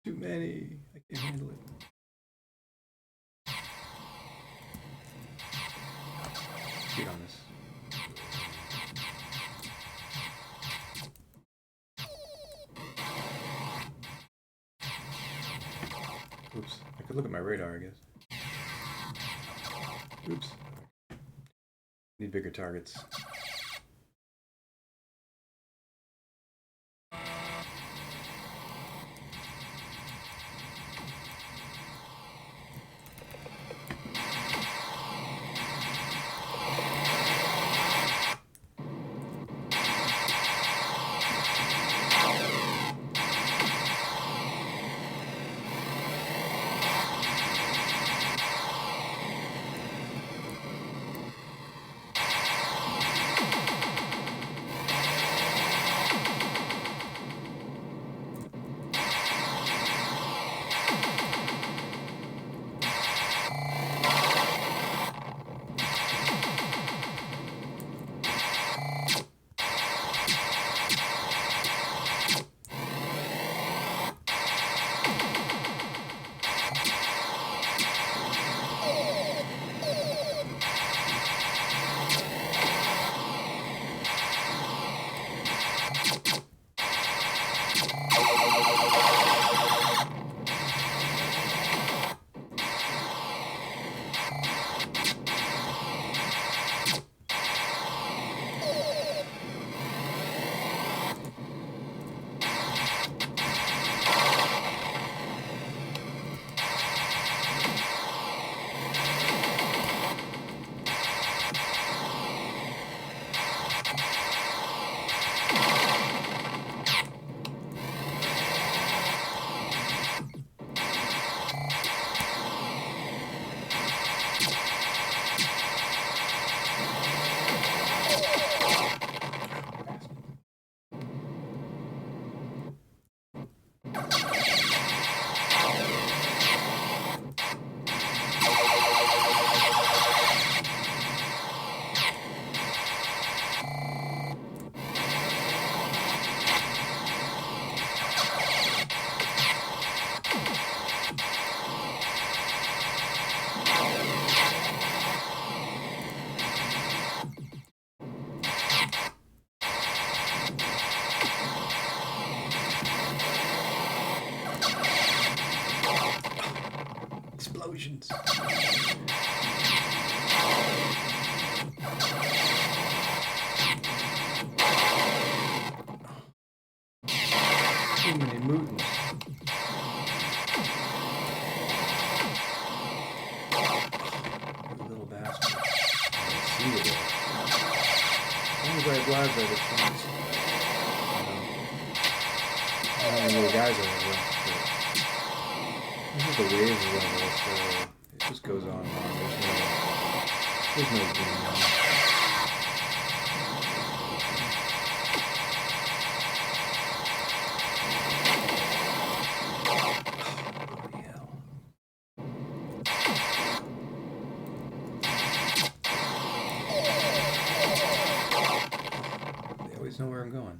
Too many. I can't handle it. Get on this. Oops. I could look at my radar, I guess. Oops. Need bigger targets. Explosions. Too many mutants. You little bastard. I don't see it. As long as I have lives, I have a chance. I don't know where the guys are left, but this is the waves level, so it just goes on and on. There's no game now. Bloody hell. They always know where I'm going.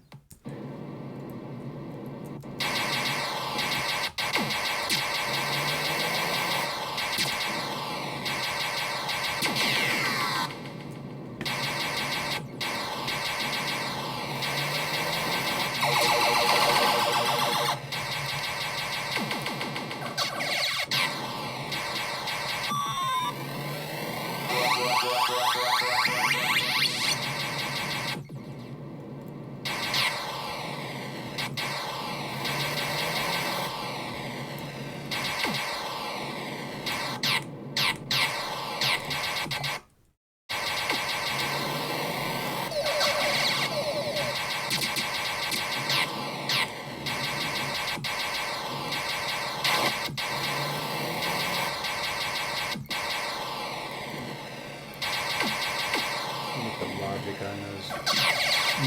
The logic on those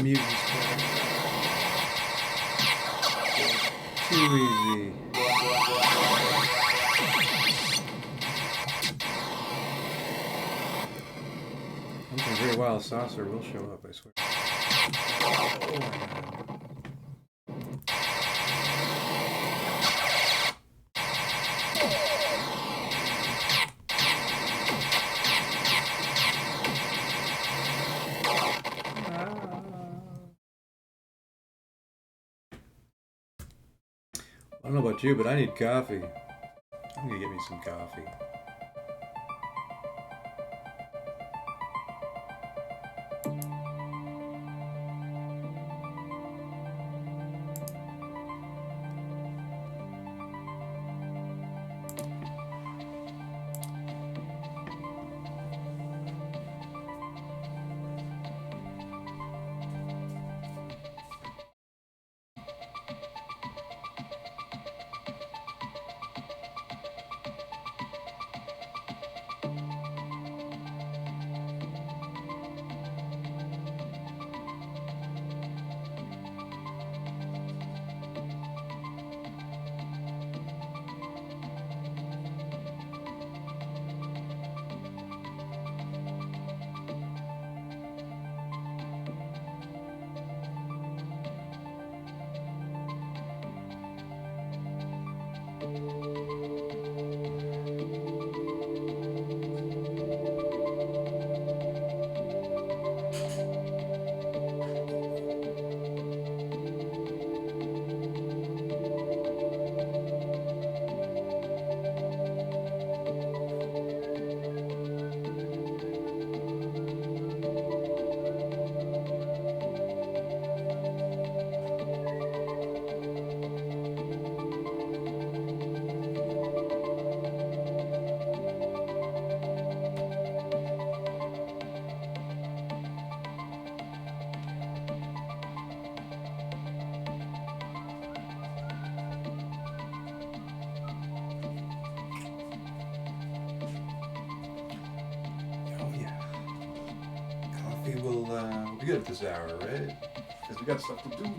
mutants. Too easy. Once a very wild saucer will show up, I swear. Oh my god. I don't know about you, but I need coffee. I'm gonna get me some coffee. We'll be good at this hour, right? Because we got stuff to do.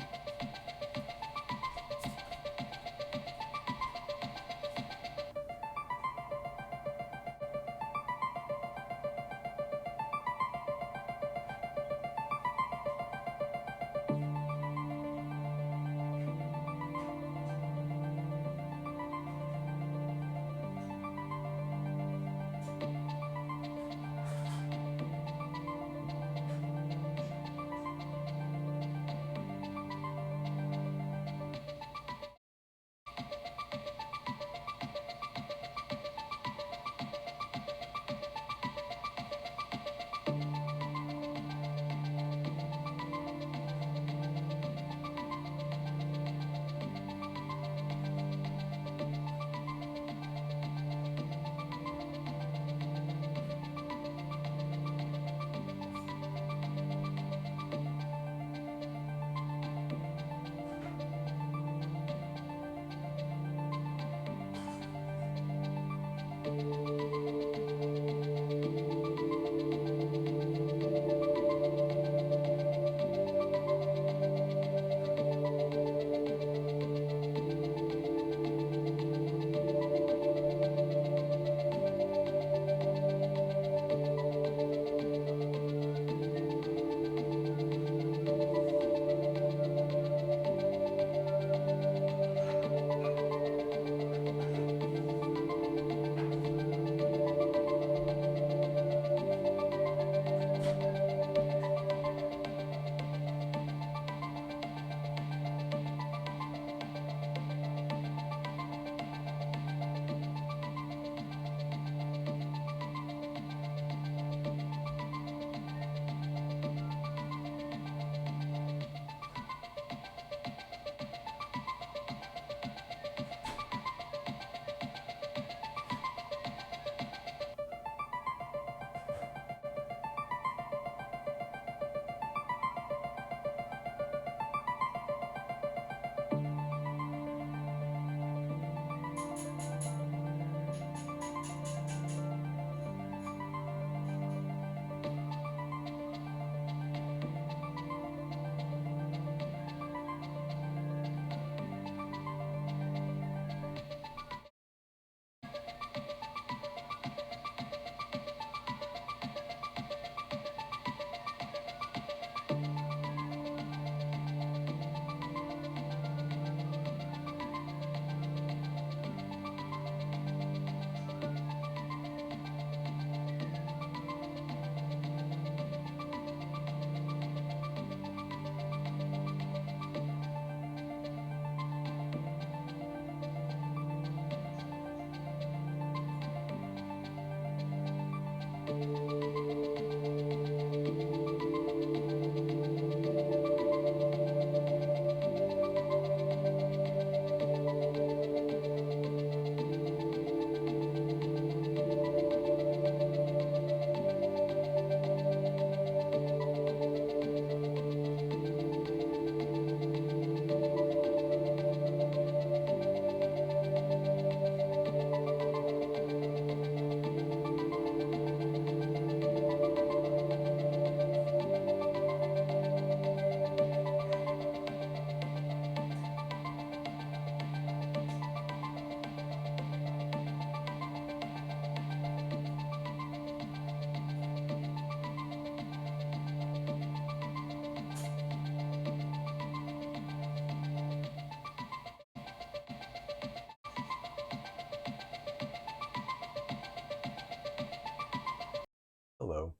Hello.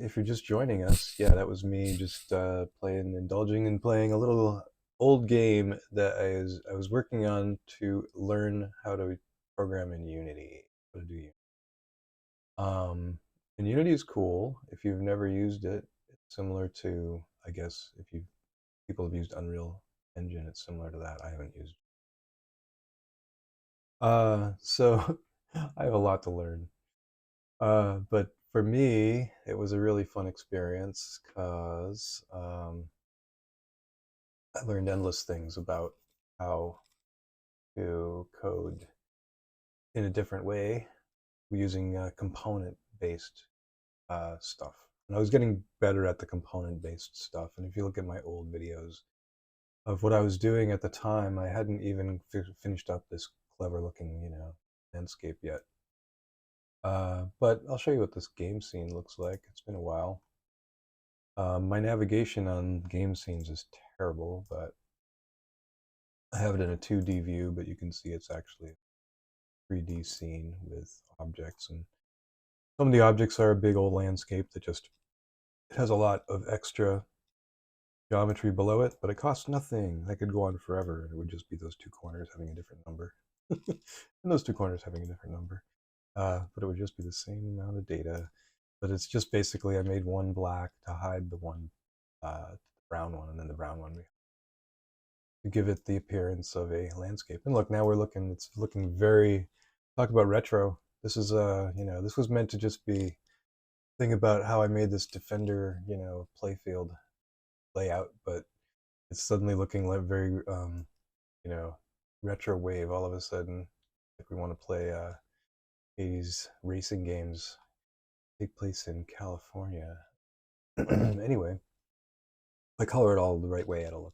If you're just joining us, yeah, that was me just indulging in playing a little old game that I was working on to learn how to program in Unity. How to do Unity. And Unity is cool. If you've never used it, it's similar to, I guess, if you people have used Unreal Engine, it's similar to that. I haven't used. So I have a lot to learn. But for me, it was a really fun experience because I learned endless things about how to code in a different way using component-based stuff. And I was getting better at the component-based stuff. And if you look at my old videos of what I was doing at the time, I hadn't even finished up this clever-looking, landscape yet. But I'll show you what this game scene looks like. It's been a while. My navigation on game scenes is terrible, but I have it in a 2D view, but you can see it's actually a 3D scene with objects. And some of the objects are a big old landscape that just it has a lot of extra geometry below it, but it costs nothing. I could go on forever. It would just be those two corners having a different number. And those two corners having a different number. But it would just be the same amount of data. But it's just basically I made one black to hide the one brown one, and then the brown one to give it the appearance of a landscape. And look, now it's looking very, talk about retro. This is, this was meant to just be thing about how I made this Defender, playfield layout, but it's suddenly looking like very, you know, retro wave all of a sudden. Like we want to play 80s racing games take place in California. Anyway, if I color it all the right way, it'll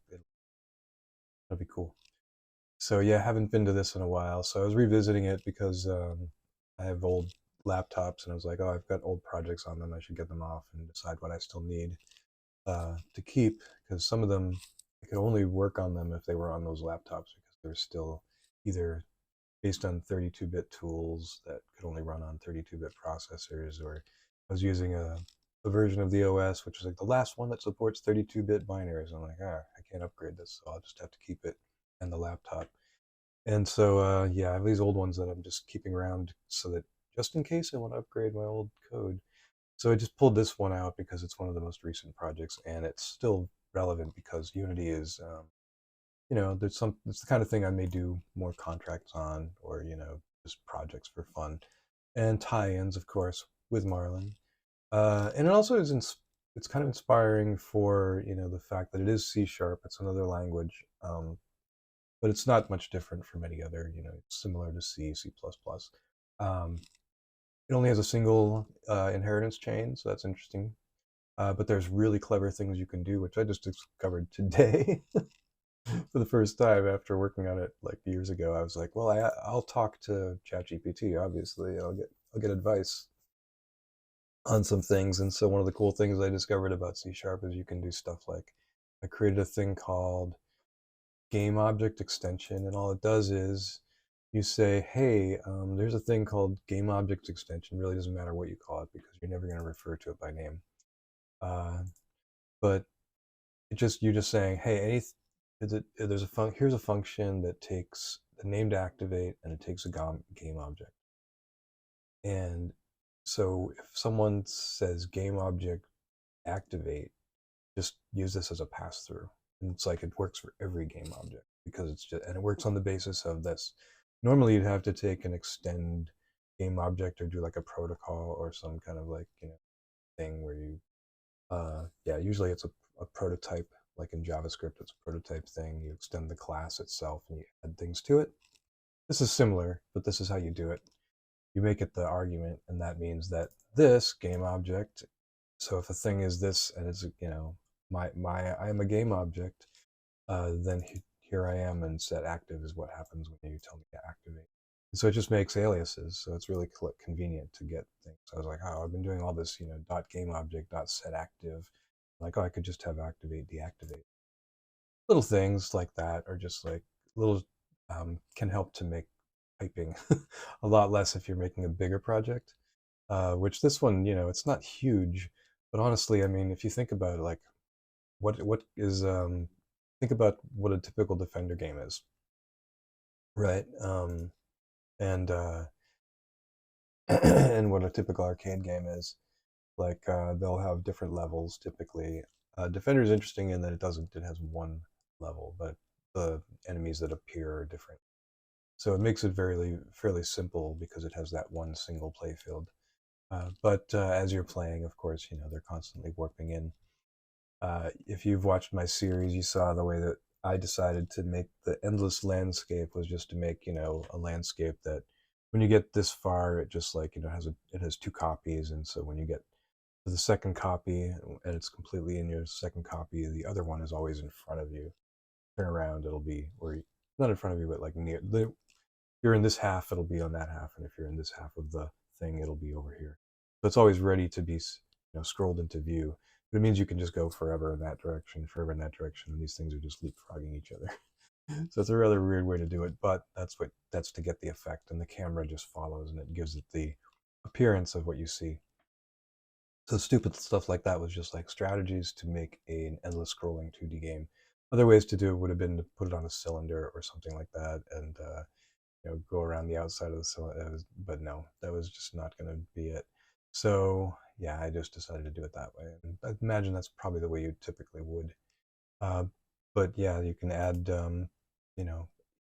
be cool. So yeah, I haven't been to this in a while. So I was revisiting it because I have old laptops, and I was like, oh, I've got old projects on them. I should get them off and decide what I still need to keep. Because some of them, I could only work on them if they were on those laptops because they're still either based on 32-bit tools that could only run on 32-bit processors, or I was using a version of the OS which was like the last one that supports 32-bit binaries. I'm like, I can't upgrade this, so I'll just have to keep it and the laptop. And so, yeah, I have these old ones that I'm just keeping around so that just in case I want to upgrade my old code. So I just pulled this one out because it's one of the most recent projects, and it's still relevant because Unity is, it's the kind of thing I may do more contracts on, or just projects for fun, and tie-ins, of course, with Marlin. And it also it's kind of inspiring for the fact that it is C sharp. It's another language. But it's not much different from any other, it's similar to C, C++. Um, it only has a single inheritance chain, so that's interesting. But there's really clever things you can do, which I just discovered today for the first time after working on it like years ago. I was like, well, I'll talk to ChatGPT, obviously. I'll get advice on some things. And so one of the cool things I discovered about C sharp is you can do stuff like I created a thing called game object extension, and all it does is you say, hey, there's a thing called game object extension. Really doesn't matter what you call it because you're never going to refer to it by name. Uh, but you're just saying, hey, here's a function that takes the name to activate, and it takes a game object. And so if someone says game object activate, just use this as a pass through. And it's like it works for every game object because and it works on the basis of this. Normally you'd have to take an extend game object or do like a protocol or some kind of like, thing where yeah, usually it's a prototype, like in JavaScript, it's a prototype thing. You extend the class itself and you add things to it. This is similar, but this is how you do it. You make it the argument, and that means that this game object, so if a thing is this and it's my I am a game object, then here I am, and set active is what happens when you tell me to activate. And so it just makes aliases, so it's really convenient to get things. I was like, oh, I've been doing all this, dot game object dot set active. Like, oh, I could just have activate deactivate. Little things like that are just like little can help to make typing a lot less if you're making a bigger project. which this one, it's not huge, but honestly, I mean, if you think about it, like what is think about what a typical Defender game is, right? And and what a typical arcade game is. Like they'll have different levels typically. Defender is interesting in that it doesn't. It has one level, but the enemies that appear are different. So it makes it very fairly simple because it has that one single play field. But as you're playing, of course, they're constantly warping in. If you've watched my series, you saw the way that I decided to make the endless landscape was just to make a landscape that when you get this far, it just like it has two copies, and so when you get to the second copy and it's completely in your second copy, the other one is always in front of you. Turn around, it'll be where not in front of you, but like near the you're in this half, it'll be on that half, and if you're in this half of the thing, it'll be over here. So it's always ready to be, scrolled into view. But it means you can just go forever in that direction, forever in that direction, and these things are just leapfrogging each other. So it's a rather weird way to do it, but that's to get the effect, and the camera just follows, and it gives it the appearance of what you see. So stupid stuff like that was just like strategies to make an endless scrolling 2D game. Other ways to do it would have been to put it on a cylinder or something like that, and go around the outside of the cylinder. But no, that was just not going to be it. So yeah, I just decided to do it that way. And I imagine that's probably the way you typically would. Uh, but yeah, you can add, you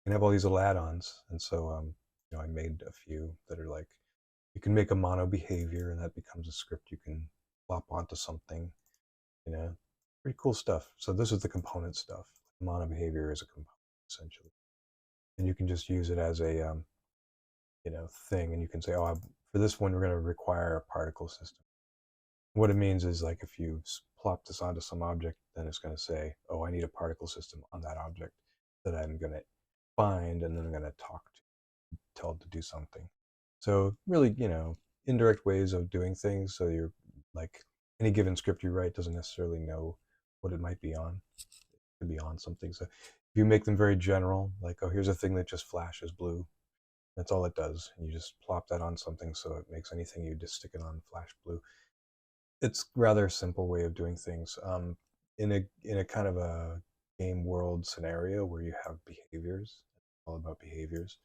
can have all these little add-ons, and so I made a few that are like you can make a mono behavior, and that becomes a script you can plop onto something. You know, pretty cool stuff. So this is the component stuff. Mono behavior is a component essentially, and you can just use it as a thing, and you can say, oh, for this one, we're going to require a particle system. What it means is like if you plop this onto some object, then it's going to say, oh, I need a particle system on that object that I'm going to find, and then I'm going to talk to, tell it to do something. So really, indirect ways of doing things. So you're like any given script you write doesn't necessarily know what it might be on. It could be on something. So if you make them very general, like, oh, here's a thing that just flashes blue, that's all it does. And you just plop that on something so it makes anything you just stick it on flash blue. It's rather a simple way of doing things. In a kind of a game world scenario where you have behaviors, all about behaviors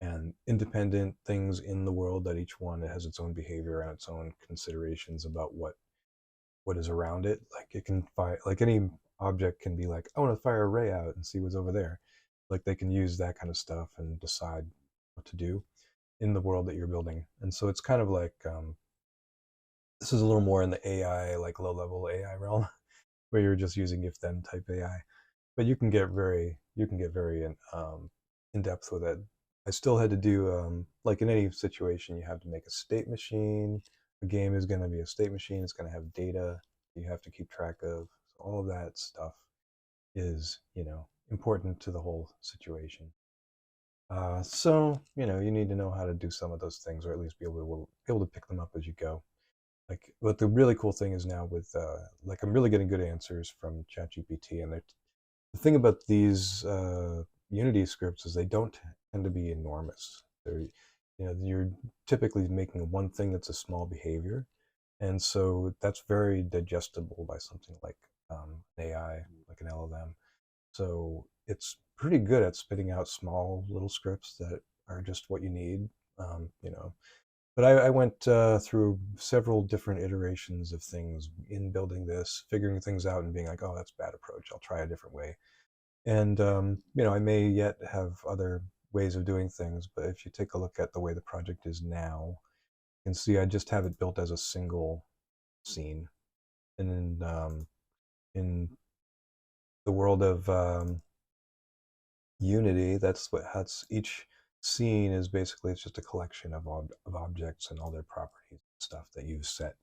and independent things in the world that each one has its own behavior and its own considerations about what is around it. Like it can fire like any object can be like, I want to fire a ray out and see what's over there. Like they can use that kind of stuff and decide what to do in the world that you're building. And so it's kind of like this is a little more in the AI, like low level AI realm, where you're just using if then type AI. But you can get very in depth with it. I still had to do like in any situation, you have to make a state machine. A game is going to be a state machine. It's going to have data you have to keep track of. So all of that stuff is important to the whole situation. So you need to know how to do some of those things, or at least be able to pick them up as you go. Like, but the really cool thing is now with like I'm really getting good answers from ChatGPT, and the thing about these Unity scripts is they don't tend to be enormous. You're typically making one thing that's a small behavior, and so that's very digestible by something like an AI, like an LLM. So it's pretty good at spitting out small little scripts that are just what you need. Um, you know, but I went through several different iterations of things in building this, figuring things out, and being like, "Oh, that's a bad approach. I'll try a different way." And I may yet have other ways of doing things, but if you take a look at the way the project is now, you can see I just have it built as a single scene. And in the world of Unity, that's each scene is basically it's just a collection of objects and all their properties and stuff that you've set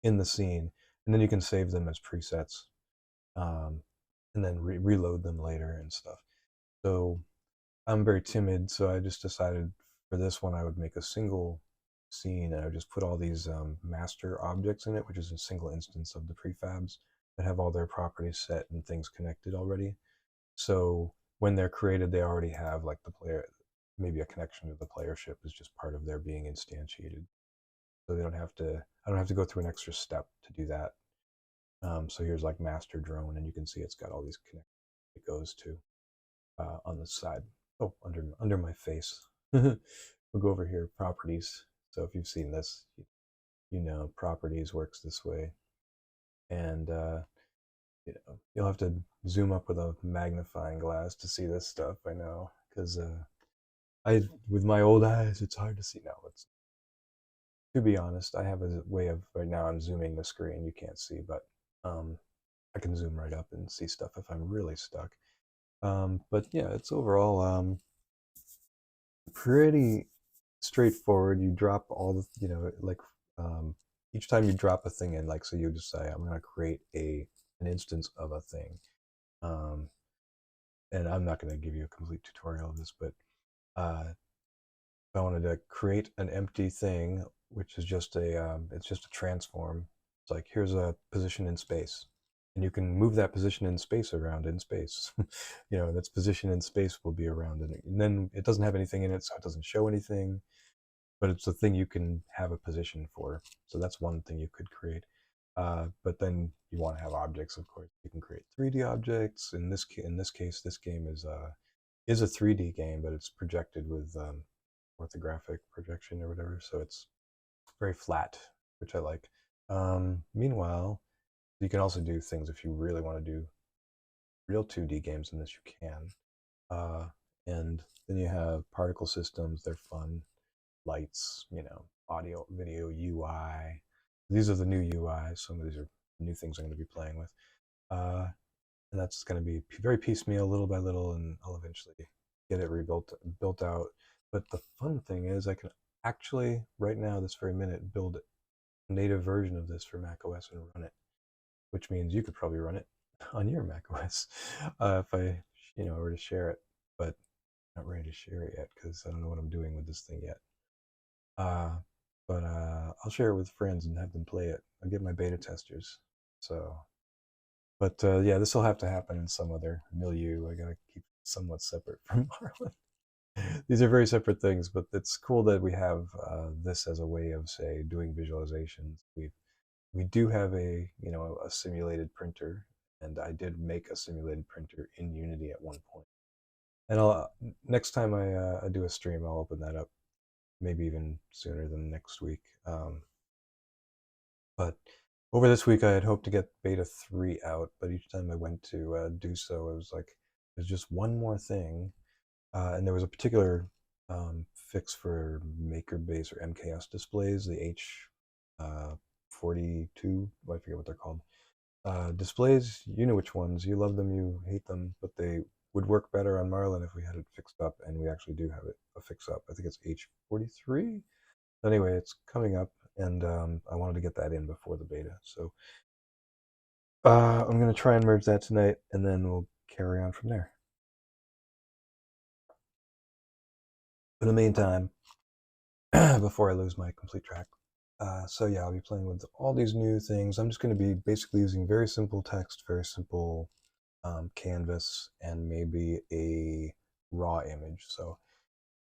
in the scene, and then you can save them as presets, um, and then reload them later and stuff. So I'm very timid, so I just decided for this one I would make a single scene and I would just put all these master objects in it, which is a single instance of the prefabs that have all their properties set and things connected already. So when they're created, they already have like the player, maybe a connection to the player ship is just part of their being instantiated. so they don't have to. I don't have to go through an extra step to do that. So here's like master drone, and you can see it's got all these connections it goes to on the side. Oh, under my face. We'll go over here, properties. So if you've seen this, you know properties works this way, and you'll have to zoom up with a magnifying glass to see this stuff. I know, because I with my old eyes, it's hard to see now. It's to be honest, I have a way of right now. I'm zooming the screen. You can't see, but um, I can zoom right up and see stuff if I'm really stuck. But yeah, it's overall pretty straightforward. You drop all the, like each time you drop a thing in, like so you just say, I'm going to create an instance of a thing. Um, and I'm not going to give you a complete tutorial of this, but if I wanted to create an empty thing, which is just it's just a transform. It's like here's a position in space, and you can move that position in space around in space. That's position in space will be around it, and then it doesn't have anything in it, so it doesn't show anything. But it's a thing you can have a position for. So that's one thing you could create. But then you want to have objects, of course. You can create 3D objects. In this case, this game is a 3D game, but it's projected with orthographic projection or whatever. So it's very flat, which I like. Meanwhile, you can also do things if you really want to do real 2D games in this, you can. Uh, and then you have particle systems, they're fun. Lights, audio, video, UI. These are the new UI. Some of these are new things I'm going to be playing with. And that's going to be very piecemeal, little by little, and I'll eventually get it built out. But the fun thing is I can actually, right now, this very minute, build a native version of this for macOS and run it, which means you could probably run it on your macOS if I, were to share it. But I'm not ready to share it yet because I don't know what I'm doing with this thing yet. Uh, but I'll share it with friends and have them play it. I'll get my beta testers. So, but yeah, this will have to happen in some other milieu. I gotta keep it somewhat separate from Marlin. These are very separate things, but it's cool that we have this as a way of, say, doing visualizations. We do have a simulated printer, and I did make a simulated printer in Unity at one point. And I'll next time I do a stream, I'll open that up, maybe even sooner than next week. But over this week, I had hoped to get beta 3 out, but each time I went to do so, it was like there's just one more thing. And there was a particular fix for MakerBase or MKS displays, the H42, I forget what they're called. Displays, you know which ones. You love them, you hate them, but they would work better on Marlin if we had it fixed up, and we actually do have it a fix up. I think it's H43. Anyway, it's coming up, and I wanted to get that in before the beta. So I'm going to try and merge that tonight, and then we'll carry on from there. In the meantime, before I lose my complete track, so yeah, I'll be playing with all these new things. I'm just going to be basically using very simple text, very simple canvas, and maybe a raw image. So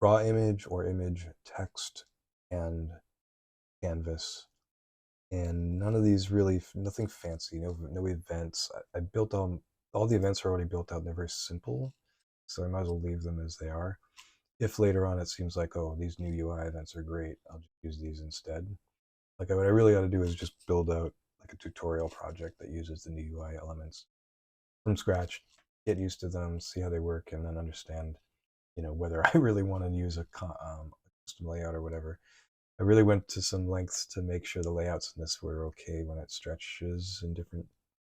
raw image or image text and canvas, and none of these really, nothing fancy, no events. I built all the events are already built out and they're very simple, so I might as well leave them as they are. If later on it seems like, oh, these new UI events are great, I'll just use these instead. Like what I really ought to do is just build out like a tutorial project that uses the new UI elements from scratch, get used to them, see how they work, and then understand, whether I really want to use a custom layout or whatever. I really went to some lengths to make sure the layouts in this were okay when it stretches in different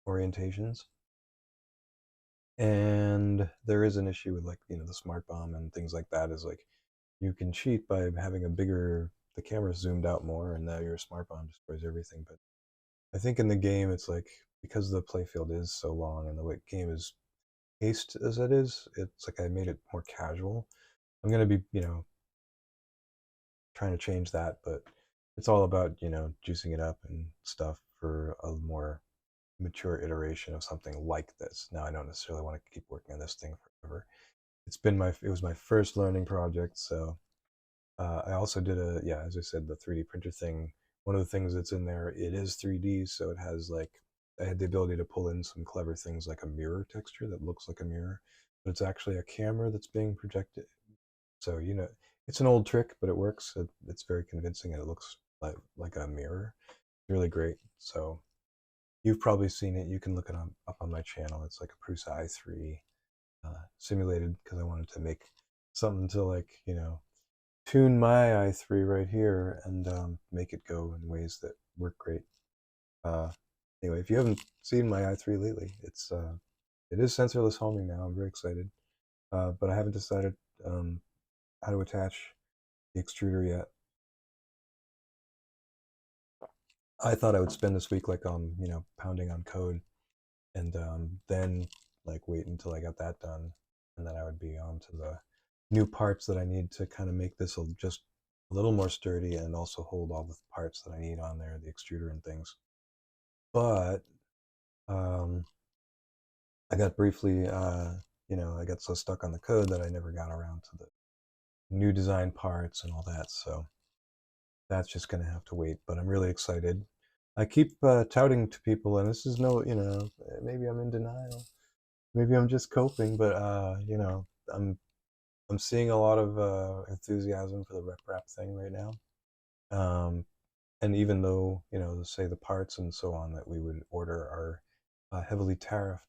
orientations. And there is an issue with, like, the smart bomb and things like that, is like you can cheat by having the camera zoomed out more, and now your smart bomb destroys everything. But I think in the game it's like, because the playfield is so long and the way the game is paced as it is, it's like I made it more casual. I'm gonna be, trying to change that, but it's all about, juicing it up and stuff for a more mature iteration of something like this. Now I don't necessarily want to keep working on this thing forever. It was my first learning project, so I also did yeah, as I said, the 3D printer thing one of the things that's in there, it is 3D, so it has like, I had the ability to pull in some clever things like a mirror texture that looks like a mirror, but it's actually a camera that's being projected. So, it's an old trick, but it works. It's very convincing and it looks like a mirror. It's really great. So, you've probably seen it. You can look it up on my channel. It's like a Prusa i3 simulated because I wanted to make something to like, tune my i3 right here and make it go in ways that work great. Uh, anyway, if you haven't seen my i3 lately, it is sensorless homing now. I'm very excited, but I haven't decided um, how to attach the extruder yet. I thought I would spend this week like pounding on code, and then like wait until I got that done, and then I would be on to the new parts that I need to kind of make this just a little more sturdy and also hold all the parts that I need on there, the extruder and things. But um, I got briefly, I got so stuck on the code that I never got around to the new design parts and all that. So that's just going to have to wait. But I'm really excited. I keep touting to people, and this is no, maybe I'm in denial. Maybe I'm just coping, but I'm seeing a lot of enthusiasm for the rep wrap thing right now. Um, and even though say the parts and so on that we would order are heavily tariffed,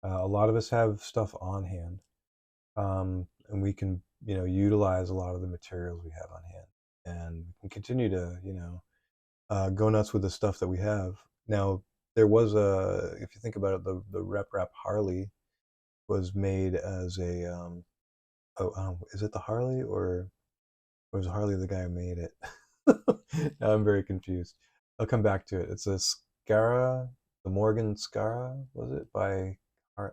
a lot of us have stuff on hand, and we can utilize a lot of the materials we have on hand, and we can continue to go nuts with the stuff that we have. Now there was if you think about it, the rep wrap Harley was made as a is it the Harley or was Harley the guy who made it? Now I'm very confused. I'll come back to it. It's a Scara, the Morgan Scara, was it by a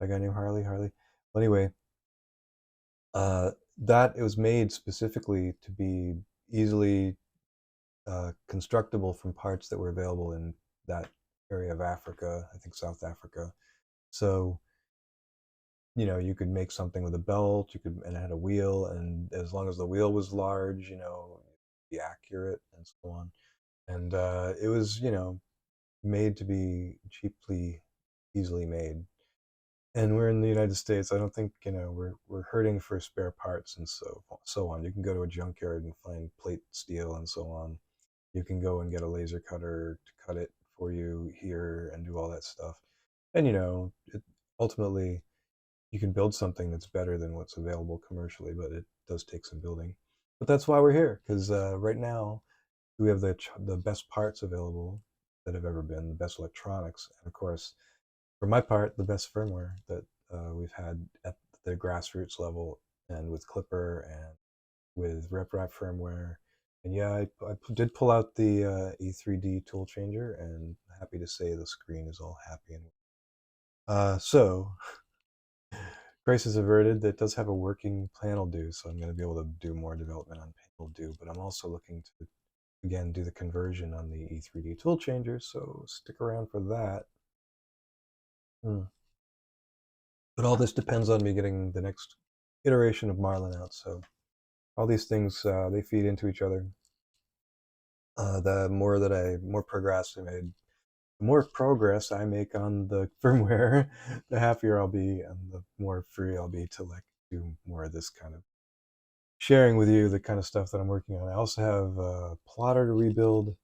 guy named Harley? Well, anyway, that it was made specifically to be easily constructible from parts that were available in that area of Africa, I think South Africa. So you could make something with a belt, and it had a wheel, and as long as the wheel was large, be accurate and so on. And it was, made to be cheaply, easily made. And we're in the United States. I don't think we're hurting for spare parts and so on. You can go to a junkyard and find plate steel and so on. You can go and get a laser cutter to cut it for you here and do all that stuff. And ultimately you can build something that's better than what's available commercially, but it does take some building. But that's why we're here, because right now we have the best parts available that have ever been, the best electronics, and of course, for my part, the best firmware that we've had at the grassroots level, and with Clipper and with RepRap firmware. And yeah, I did pull out the E3D tool changer, and happy to say the screen is all happy. And so crisis averted. That does have a working panel due, so I'm going to be able to do more development on panel due. But I'm also looking to again do the conversion on the E3D tool changer, so stick around for that. But all this depends on me getting the next iteration of Marlin out. So all these things they feed into each other. The more progress I made, the more progress I make on the firmware, the happier I'll be, and the more free I'll be to like do more of this kind of sharing with you the kind of stuff that I'm working on. I also have a plotter to rebuild,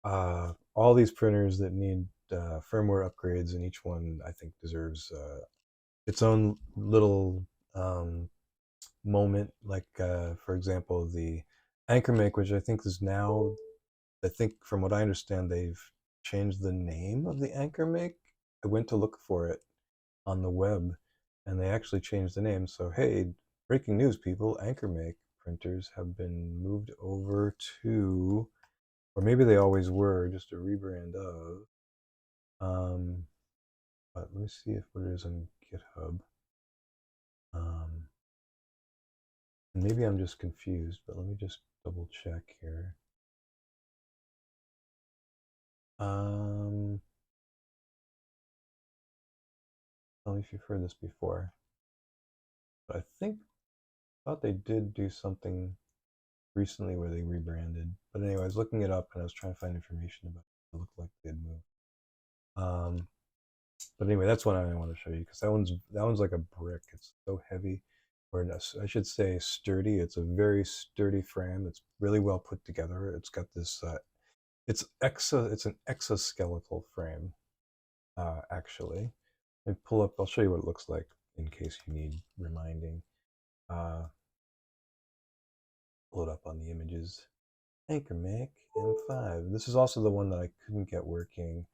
all these printers that need firmware upgrades, and each one I think deserves its own little moment. Like, for example, the Anchor Make, which I think is now, I think from what I understand, they've changed the name of the Anchor Make. I went to look for it on the web, and they actually changed the name. So, hey, breaking news, people, Anchor Make printers have been moved over to, or maybe they always were, just a rebrand of. But let me see if what it is on GitHub. Maybe I'm just confused, but let me just double check here. Tell me if you've heard this before. But I thought they did do something recently where they rebranded. But anyway, I was looking it up and I was trying to find information about it. It looked like they'd moved. But anyway, that's one I want to show you because that one's like a brick. It's so heavy, or I should say sturdy. It's a very sturdy frame. It's really well put together. It's got this. It's an exoskeletal frame, actually. And pull up. I'll show you what it looks like in case you need reminding. Uh, Pull it up on the images. Anchor Mic M5. This is also the one that I couldn't get working.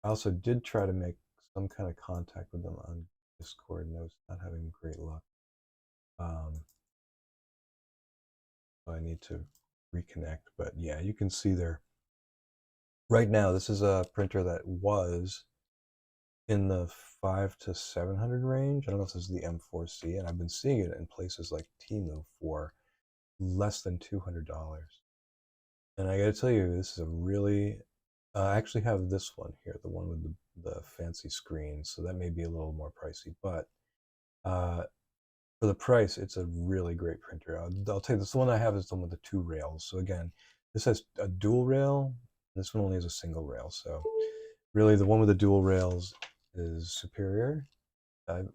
I also did try to make some kind of contact with them on Discord, and I was not having great luck. So I need to reconnect. But yeah, you can see there. Right now, this is a printer that was in the 5 to 700 range. I don't know if this is the M4C, and I've been seeing it in places like Temu for less than $200. And I got to tell you, this is a really. I actually have this one here, the one with the fancy screen, so that may be a little more pricey, but uh, for the price, it's a really great printer. I'll tell you, this one I have is the one with the two rails. So again, this has a dual rail. This one only has a single rail. So really, the one with the dual rails is superior,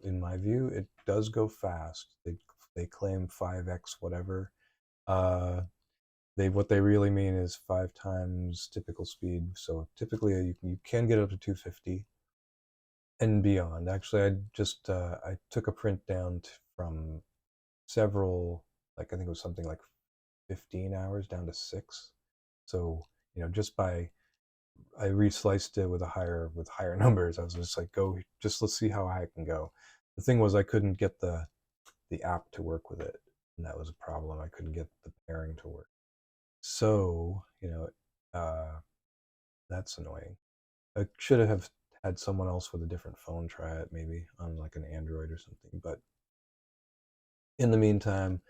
in my view. It does go fast. They claim 5x whatever. Uh, what they really mean is 5 times typical speed. So typically you can get up to 250 and beyond. Actually, I took a print down from several, like I think it was something like 15 hours down to 6. So just by I resliced it with higher numbers. I was just like, let's see how high I can go. The thing was I couldn't get the app to work with it, and that was a problem. I couldn't get the pairing to work. So uh, that's annoying. I should have had someone else with a different phone try it, maybe on like an Android or something. But in the meantime,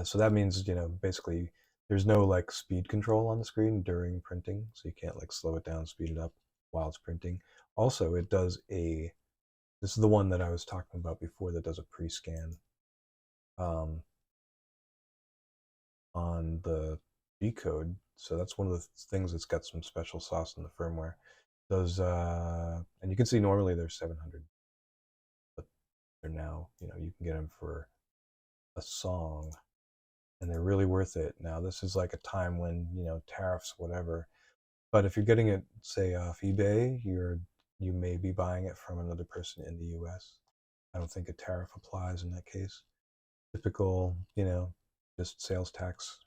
so that means basically there's no like speed control on the screen during printing, so you can't like slow it down, speed it up while it's printing. Also, it does a. This is the one that I was talking about before that does a pre-scan um, on the G code. So that's one of the things that's got some special sauce in the firmware. Those and you can see normally they're 700, but they're now you can get them for a song, and they're really worth it. Now this is like a time when tariffs, whatever. But if you're getting it, say off eBay, you may be buying it from another person in the U.S. I don't think a tariff applies in that case. Typical, just sales tax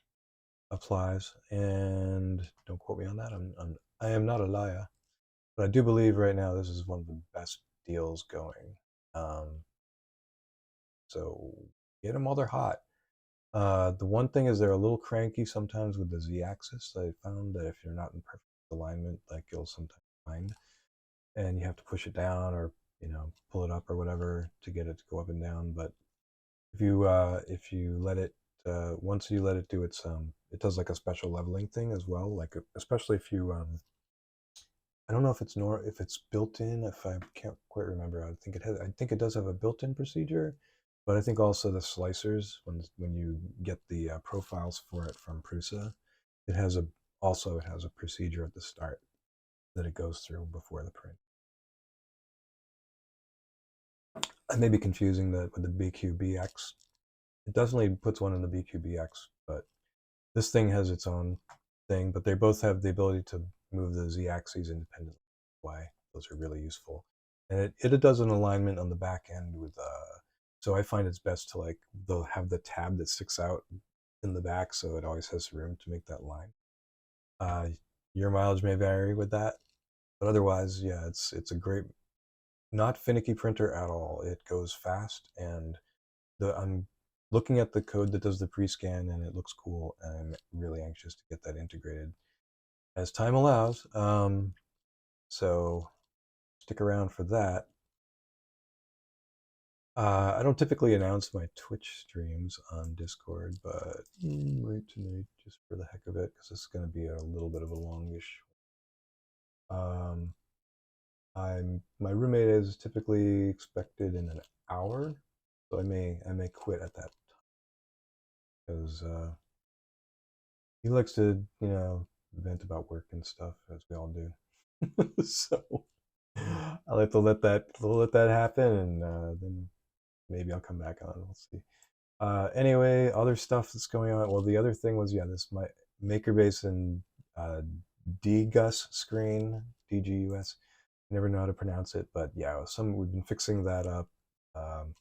applies, and don't quote me on that. I am not a liar, but I do believe right now this is one of the best deals going. Um, so get them while they're hot. The one thing is they're a little cranky sometimes with the z-axis. I found that if you're not in perfect alignment, like you'll sometimes find, and you have to push it down or pull it up or whatever to get it to go up and down. But if you let it once you let it do its it does like a special leveling thing as well. Like especially if you I don't know if it's built in. If I can't quite remember, I think it does have a built-in procedure, but I think also the slicers when you get the profiles for it from Prusa, it has a procedure at the start that it goes through before the print. I may be confusing that with the BQBX. It definitely puts one in the BQBX, but this thing has its own thing. But they both have the ability to move the z-axes independently. Why those are really useful, and it does an alignment on the back end with. So I find it's best to like they'll have the tab that sticks out in the back, so it always has room to make that line. Uh, your mileage may vary with that, but otherwise, yeah, it's a great, not finicky printer at all. It goes fast, and I'm looking at the code that does the pre-scan, and it looks cool, and I'm really anxious to get that integrated as time allows. So stick around for that. I don't typically announce my Twitch streams on Discord, but wait tonight just for the heck of it, because this is going to be a little bit of a longish. Um, my roommate is typically expected in an hour, so I may quit at that time because he likes to, vent about work and stuff, as we all do. So I like to let that happen, and then maybe I'll come back on. We'll see. Anyway, other stuff that's going on. Well, the other thing was, yeah, this my MakerBase and uh, DGUS screen, DGUS. Never know how to pronounce it, but yeah, we've been fixing that up, um,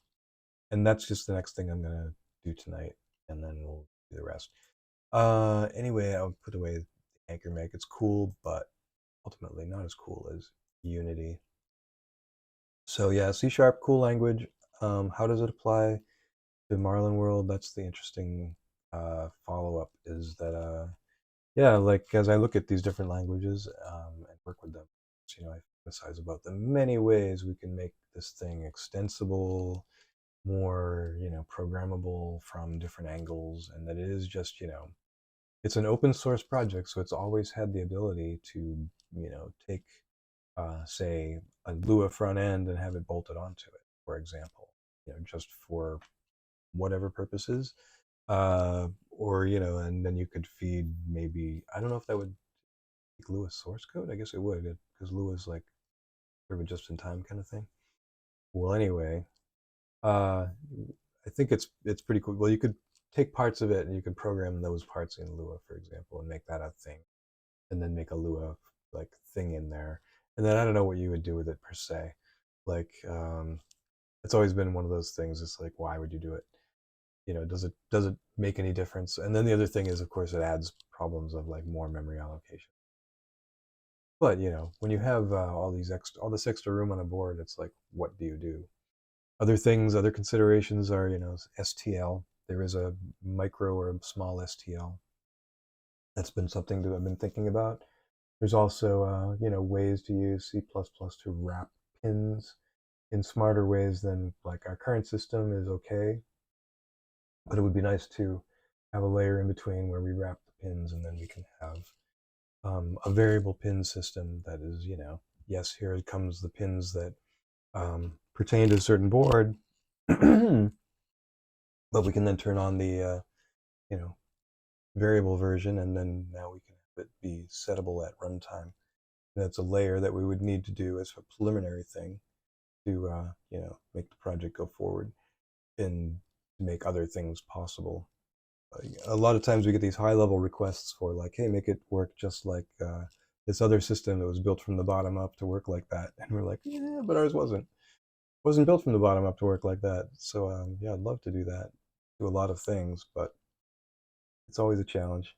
and that's just the next thing I'm gonna do tonight, and then we'll do the rest. Anyway, I'll put away the Anchor Make. It's cool, but ultimately not as cool as Unity. So yeah, C Sharp, cool language. How does it apply to Marlin World? That's the interesting follow up. Is that yeah, like as I look at these different languages and work with them, I fantasize about the many ways we can make this thing extensible, more programmable from different angles, and that it is just it's an open source project, so it's always had the ability to take say a Lua front end and have it bolted onto it, for example, just for whatever purposes, or and then you could feed maybe I don't know if that would take Lua source code. I guess it would because Lua is like sort of a just-in-time kind of thing. Well, anyway, uh, I think it's pretty cool. Well, you could take parts of it and you could program those parts in Lua, for example, and make that a thing, and then make a Lua like thing in there. And then I don't know what you would do with it per se. Like it's always been one of those things. It's like, why would you do it? Does it make any difference? And then the other thing is, of course, it adds problems of like more memory allocation. But when you have all this extra room on a board, it's like, what do you do? Other considerations are, STL. There is a micro or a small STL. That's been something that I've been thinking about. There's also, ways to use C++ to wrap pins in smarter ways than like our current system is okay. But it would be nice to have a layer in between where we wrap the pins, and then we can have a variable pin system that is, yes, here comes the pins that pertain to a certain board, but we can then turn on the, you know, variable version, and then now we can have it be settable at runtime. That's a layer that we would need to do as a preliminary thing to, make the project go forward and make other things possible. A lot of times we get these high level requests for like, hey, make it work just like this other system that was built from the bottom up to work like that. And we're like, yeah, but ours wasn't built from the bottom up to work like that. So yeah, I'd love to do that, do a lot of things, but it's always a challenge.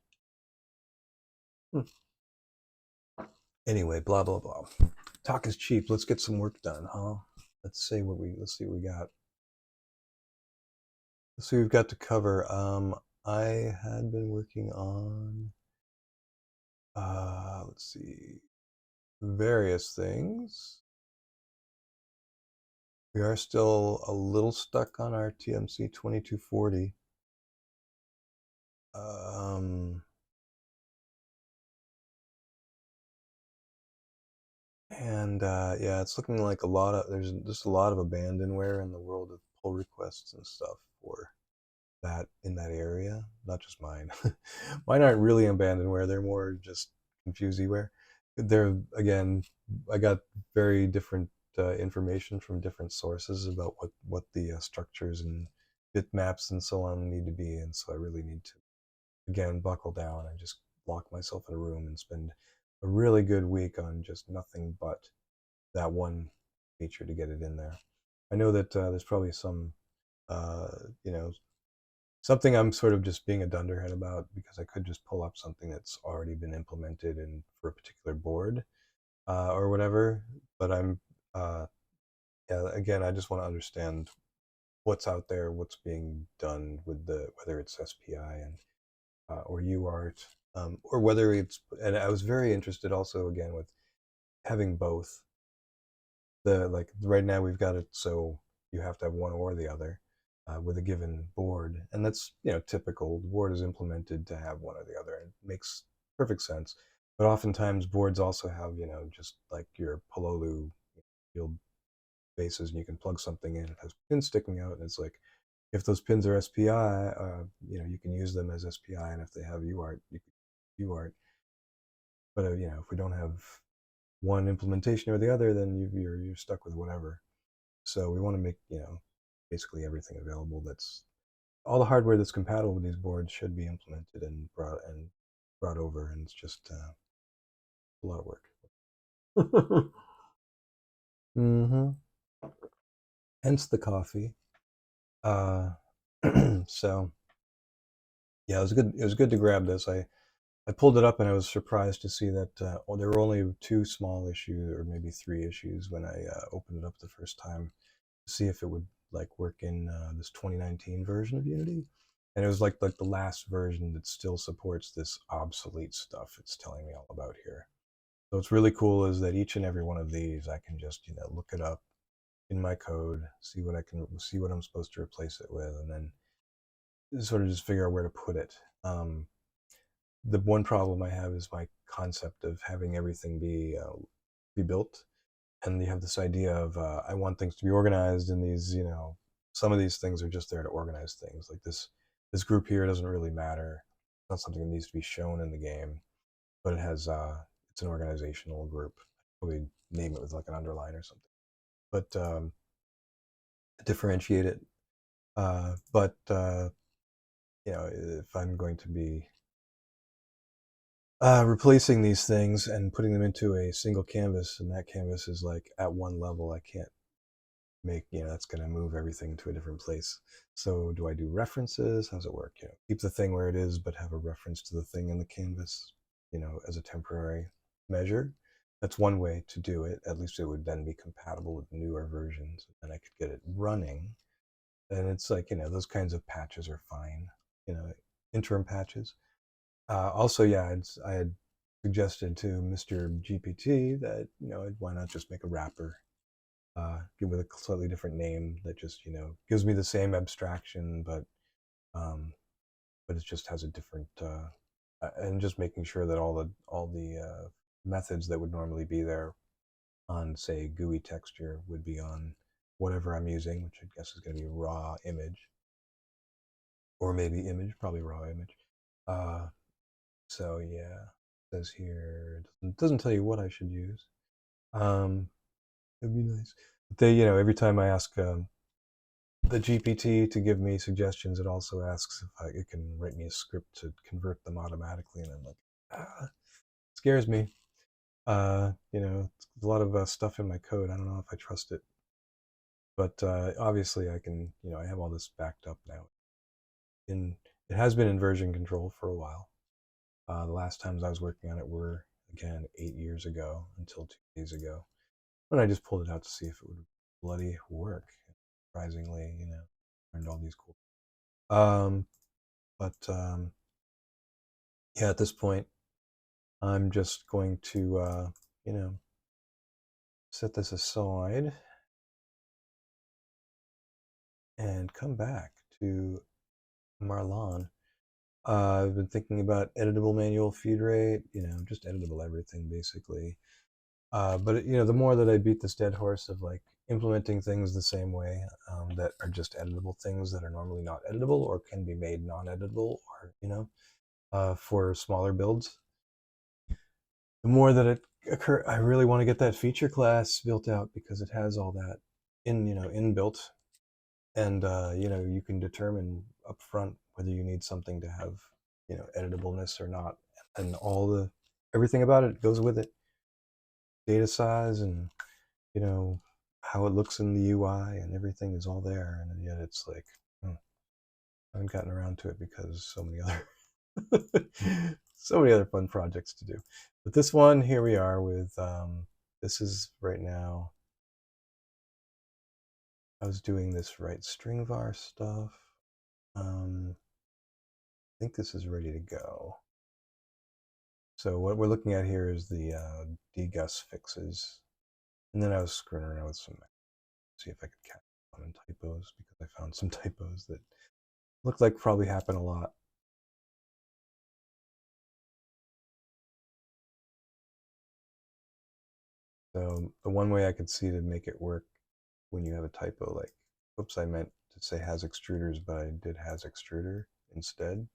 Anyway, blah blah blah. Talk is cheap. Let's get some work done, huh? Let's see what we got. Let's see what we've got to cover. I had been working on let's see, various things. We are still a little stuck on our TMC 2240. Um, and yeah, it's looking like there's just a lot of abandonware in the world of pull requests and stuff for that in that area. Not just mine. Mine aren't really abandonware. They're more just confusyware. They're, again, I got very different information from different sources about what the structures and bitmaps and so on need to be, and so I really need to again buckle down and just lock myself in a room and spend a really good week on just nothing but that one feature to get it in there. I know that there's probably some, uh, you know, something I'm sort of just being a dunderhead about because I could just pull up something that's already been implemented and for a particular board or whatever. But yeah, again, I just want to understand what's out there, what's being done with whether it's SPI and or UART, or whether and I was very interested also again with having both. Like right now we've got it so you have to have one or the other with a given board, and that's typical. The board is implemented to have one or the other, and it makes perfect sense. But oftentimes boards also have just like your Pololu field bases, and you can plug something in. It has pins sticking out, and it's like if those pins are SPI, you can use them as SPI, and if they have UART, you can view art. But if we don't have one implementation or the other, then you're stuck with whatever. So we want to make basically everything available. That's all the hardware that's compatible with these boards should be implemented and brought over, and it's just a lot of work. Mm-hmm. Hence the coffee. Uh, so yeah, it was good to grab this. I pulled it up and I was surprised to see that there were only two small issues or maybe three issues when I opened it up the first time to see if it would like work in this 2019 version of Unity. And it was like the last version that still supports this obsolete stuff it's telling me all about here. So what's really cool is that each and every one of these I can just look it up in my code, see what I'm supposed to replace it with, and then sort of just figure out where to put it. The one problem I have is my concept of having everything be built, and you have this idea of I want things to be organized in these. Some of these things are just there to organize things. Like this group here doesn't really matter. It's not something that needs to be shown in the game, but it's an organizational group. Probably name it with like an underline or something, but differentiate it. But if I'm going to be replacing these things and putting them into a single canvas, and that canvas is like at one level, I can't that's going to move everything to a different place. So do I do references? How's it work? Keep the thing where it is, but have a reference to the thing in the canvas, as a temporary measure. That's one way to do it. At least it would then be compatible with newer versions, and I could get it running. And it's like, those kinds of patches are fine, you know, interim patches. Also, yeah, I had suggested to Mr. GPT that, why not just make a wrapper, give it a slightly different name that just, gives me the same abstraction, um, but it just has a different, and just making sure that all the methods that would normally be there on, say, GUI texture would be on whatever I'm using, which I guess is going to be raw image, or maybe image, probably raw image. Uh, so yeah, it says here, it doesn't tell you what I should use. It'd be nice. But every time I ask the GPT to give me suggestions, it also asks if it can write me a script to convert them automatically, and I'm like, scares me. It's a lot of stuff in my code. I don't know if I trust it, but obviously I can. I have all this backed up now. It has been in version control for a while. The last times I was working on it were, again, 8 years ago until 2 days ago, when I just pulled it out to see if it would bloody work. Surprisingly, learned all these cool. But yeah, at this point, I'm just going to, set this aside and come back to Marlin. I've been thinking about editable manual feed rate, just editable everything basically. But the more that I beat this dead horse of like implementing things the same way, that are just editable things that are normally not editable or can be made non-editable, or for smaller builds, the more that it occur, I really want to get that feature class built out because it has all that inbuilt, and you can determine upfront whether you need something to have editableness or not, and everything about it goes with it, data size and you know how it looks in the UI, and everything is all there, and yet it's like, I haven't gotten around to it because so many other so many other fun projects to do. But this one, here we are with, this is right now, I was doing this right string var stuff. I think this is ready to go. So what we're looking at here is the dgus fixes. And then I was screwing around with some, see if I could catch on typos, because I found some typos that look like probably happen a lot. So the one way I could see to make it work when you have a typo, like, oops, I meant to say has extruders, but I did has extruder instead.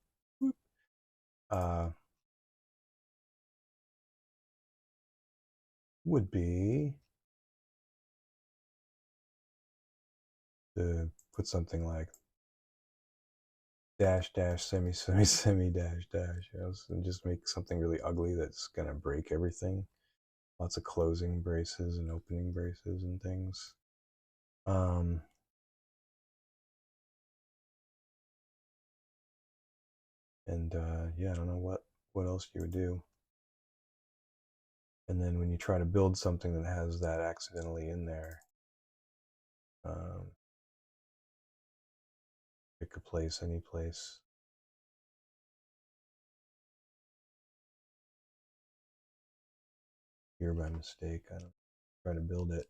would be to put something like dash dash semi semi semi dash dash, and just make something really ugly that's gonna break everything. Lots of closing braces and opening braces and things. And yeah, I don't know what else you would do. And then when you try to build something that has that accidentally in there, pick a place, any place. Here by mistake, I don't try to build it.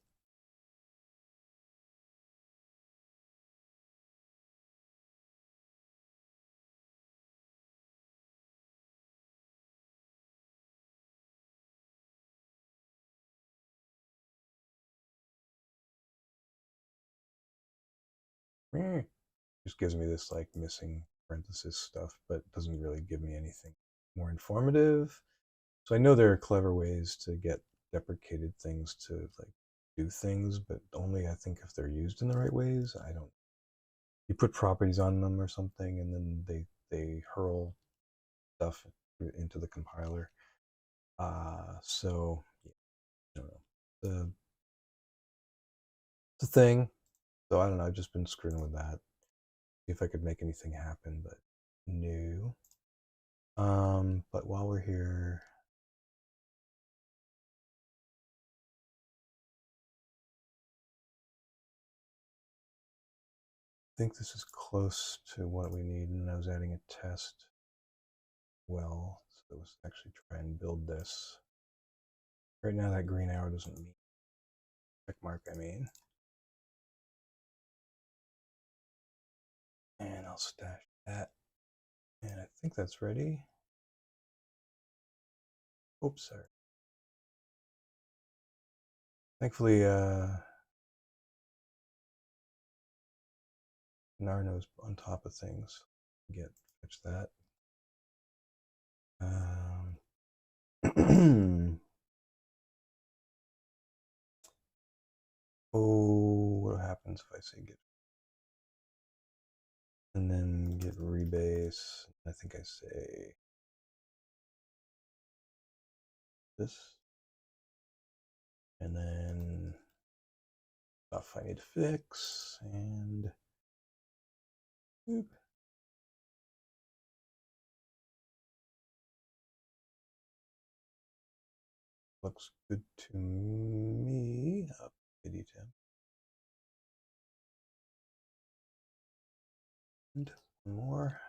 Just gives me this like missing parenthesis stuff, but doesn't really give me anything more informative. So I know there are clever ways to get deprecated things to like do things, but only I think if they're used in the right ways. I don't. You put properties on them or something, and then they hurl stuff into the compiler. So yeah, I don't know. The thing. So I don't know. I've just been screwing with that. See if I could make anything happen, but no. But while we're here, I think this is close to what we need, and I was adding a test. Well, so let's actually try and build this. Right now, that green arrow doesn't mean check mark. I mean, and I'll stash that, and I think that's ready. Oops, sorry. Thankfully, Narno's on top of things. Fetch that. Oh, what happens if I say get and then get rebase? I think I say this, and then stuff I need to fix, and boop. Looks good to me. Up, kitty temp. And one more.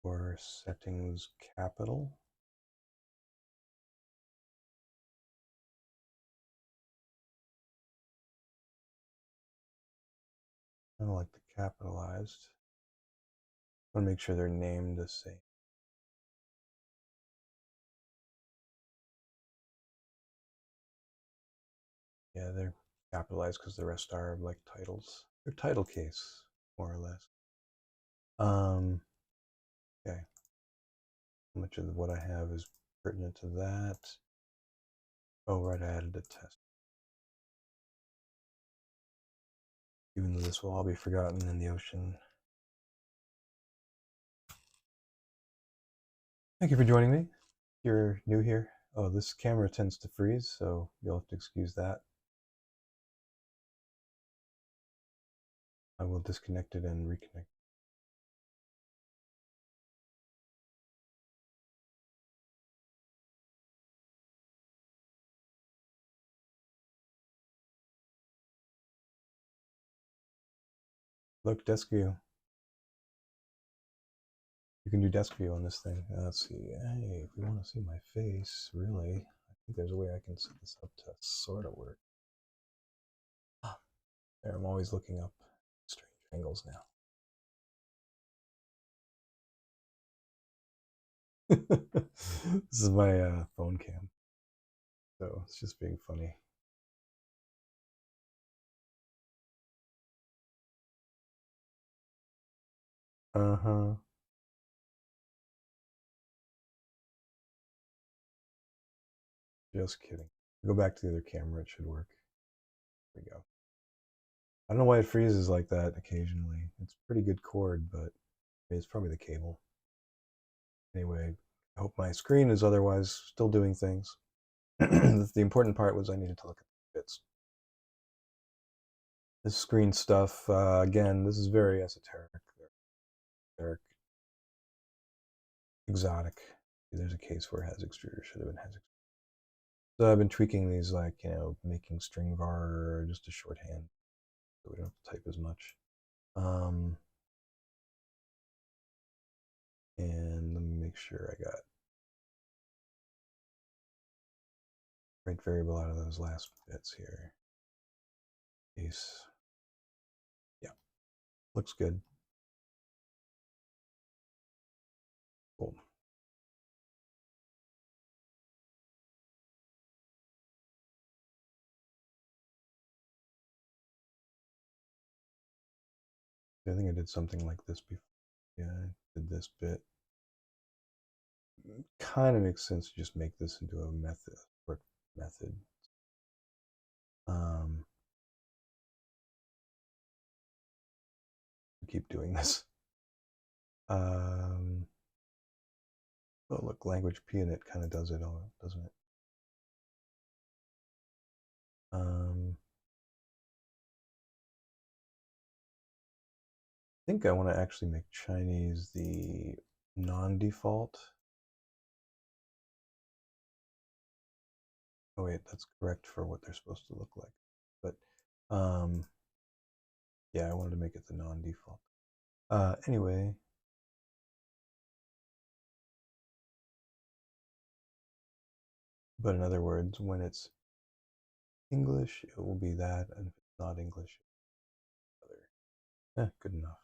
For settings capital. I don't like the capitalized. I want to make sure they're named the same. Yeah, they're capitalized because the rest are like titles. They're title case, more or less. Okay. How much of what I have is pertinent to that? Oh, right, I added a test. Even though this will all be forgotten in the ocean. Thank you for joining me. If you're new here. Oh, this camera tends to freeze, so you'll have to excuse that. I will disconnect it and reconnect. Look, desk view. You can do desk view on this thing. Let's see. Hey, if we want to see my face, really, I think there's a way I can set this up to sort of work. There, I'm always looking up strange angles now. This is my phone cam, so it's just being funny. Uh-huh. Just kidding. Go back to the other camera, it should work. There we go. I don't know why it freezes like that occasionally. It's a pretty good cord, but it's probably the cable. Anyway, I hope my screen is otherwise still doing things. The important part was I needed to look at the bits. This screen stuff, again, this is very esoteric, exotic. There's a case where has extruder should have been has extruder. So I've been tweaking these, like, making string var just a shorthand, so we don't have to type as much. And let me make sure I got right variable out of those last bits here. Case. Yeah, looks good. Cool. I think I did something like this before. Yeah, I did this bit. Kind of makes sense to just make this into a method or method. Keep doing this. Oh, look, language p in it kind of does it all, doesn't it? I think I want to actually make Chinese the non-default. Oh wait, that's correct for what they're supposed to look like. But yeah, I wanted to make it the non-default. Anyway, but in other words, when it's English, it will be that, and if it's not English, other. Good enough.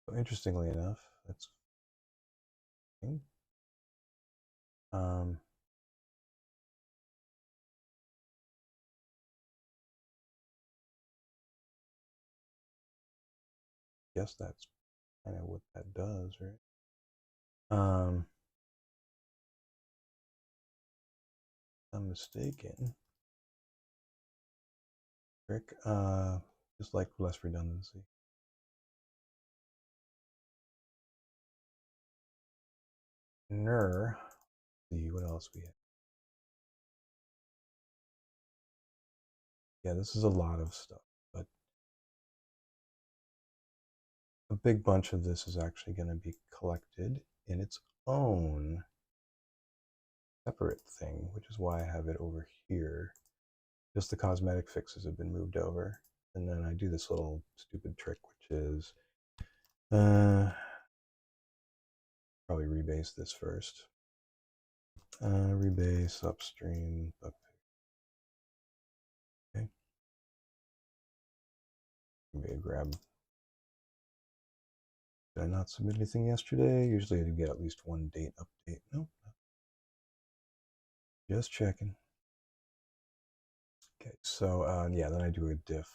So interestingly enough, that's guess that's kind of what that does, right? I'm mistaken. Trick, just like less redundancy. Ner. See what else we have. Yeah, this is a lot of stuff, but a big bunch of this is actually going to be collected in its own separate thing, which is why I have it over here. Just the cosmetic fixes have been moved over. And then I do this little stupid trick, which is probably rebase this first. Rebase upstream. Okay. Maybe grab. Did I not submit anything yesterday? Usually I do get at least one date update. Nope. Just checking. Okay, so yeah, then I do a diff.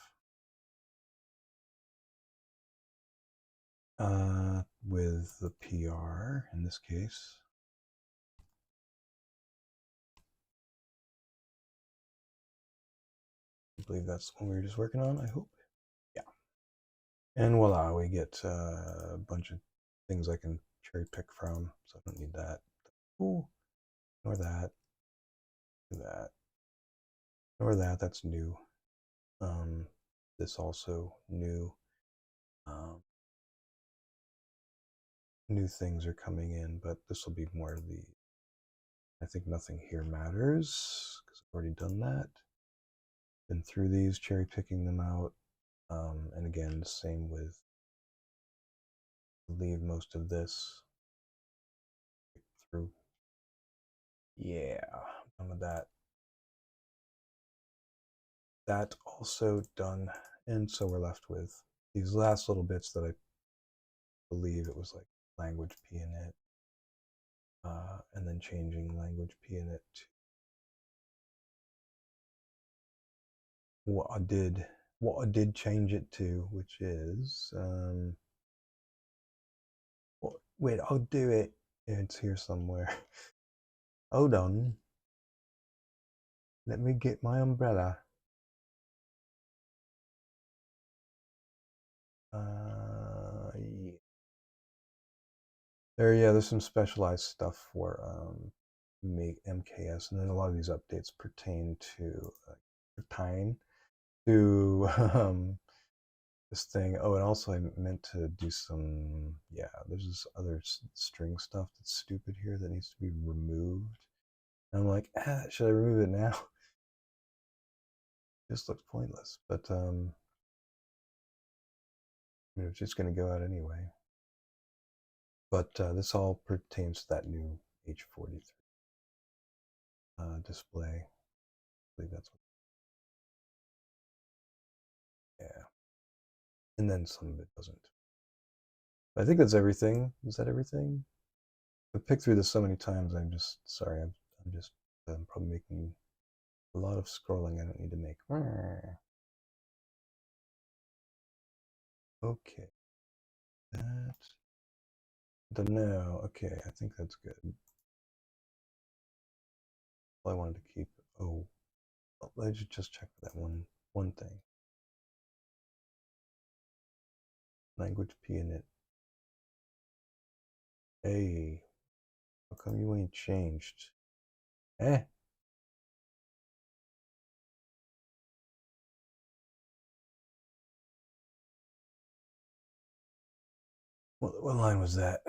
With the PR in this case. I believe that's what we were just working on, I hope. Yeah. And voila, we get a bunch of things I can cherry pick from, so I don't need that. Ooh, nor that. That. Nor that, that's new. This also new. New things are coming in, but this will be more of the, I think nothing here matters because I've already done that. Been through these, cherry picking them out. And again, same with, leave most of this through. Yeah, done with that. That also done. And so we're left with these last little bits that I believe it was like language p in it. And then changing language p in it to what I did change it to, which is wait, I'll do it. It's here somewhere. Hold on. Let me get my umbrella. Yeah. There's some specialized stuff for make MKS, and then a lot of these updates pertain to this thing. Oh, and also I meant to do some. Yeah, there's this other string stuff that's stupid here that needs to be removed. And I'm like, should I remove it now? It just looks pointless, but it's just going to go out anyway. But this all pertains to that new H43 display. I believe that's what. Yeah, and then some of it doesn't. I think that's everything. Is that everything? I've picked through this so many times. I'm just sorry. I'm just probably making a lot of scrolling I don't need to make. Okay, that. No, okay, I think that's good. All I wanted to keep. Oh, let's just check that one thing. Language P in it. Hey, how come you ain't changed? Eh? What line was that?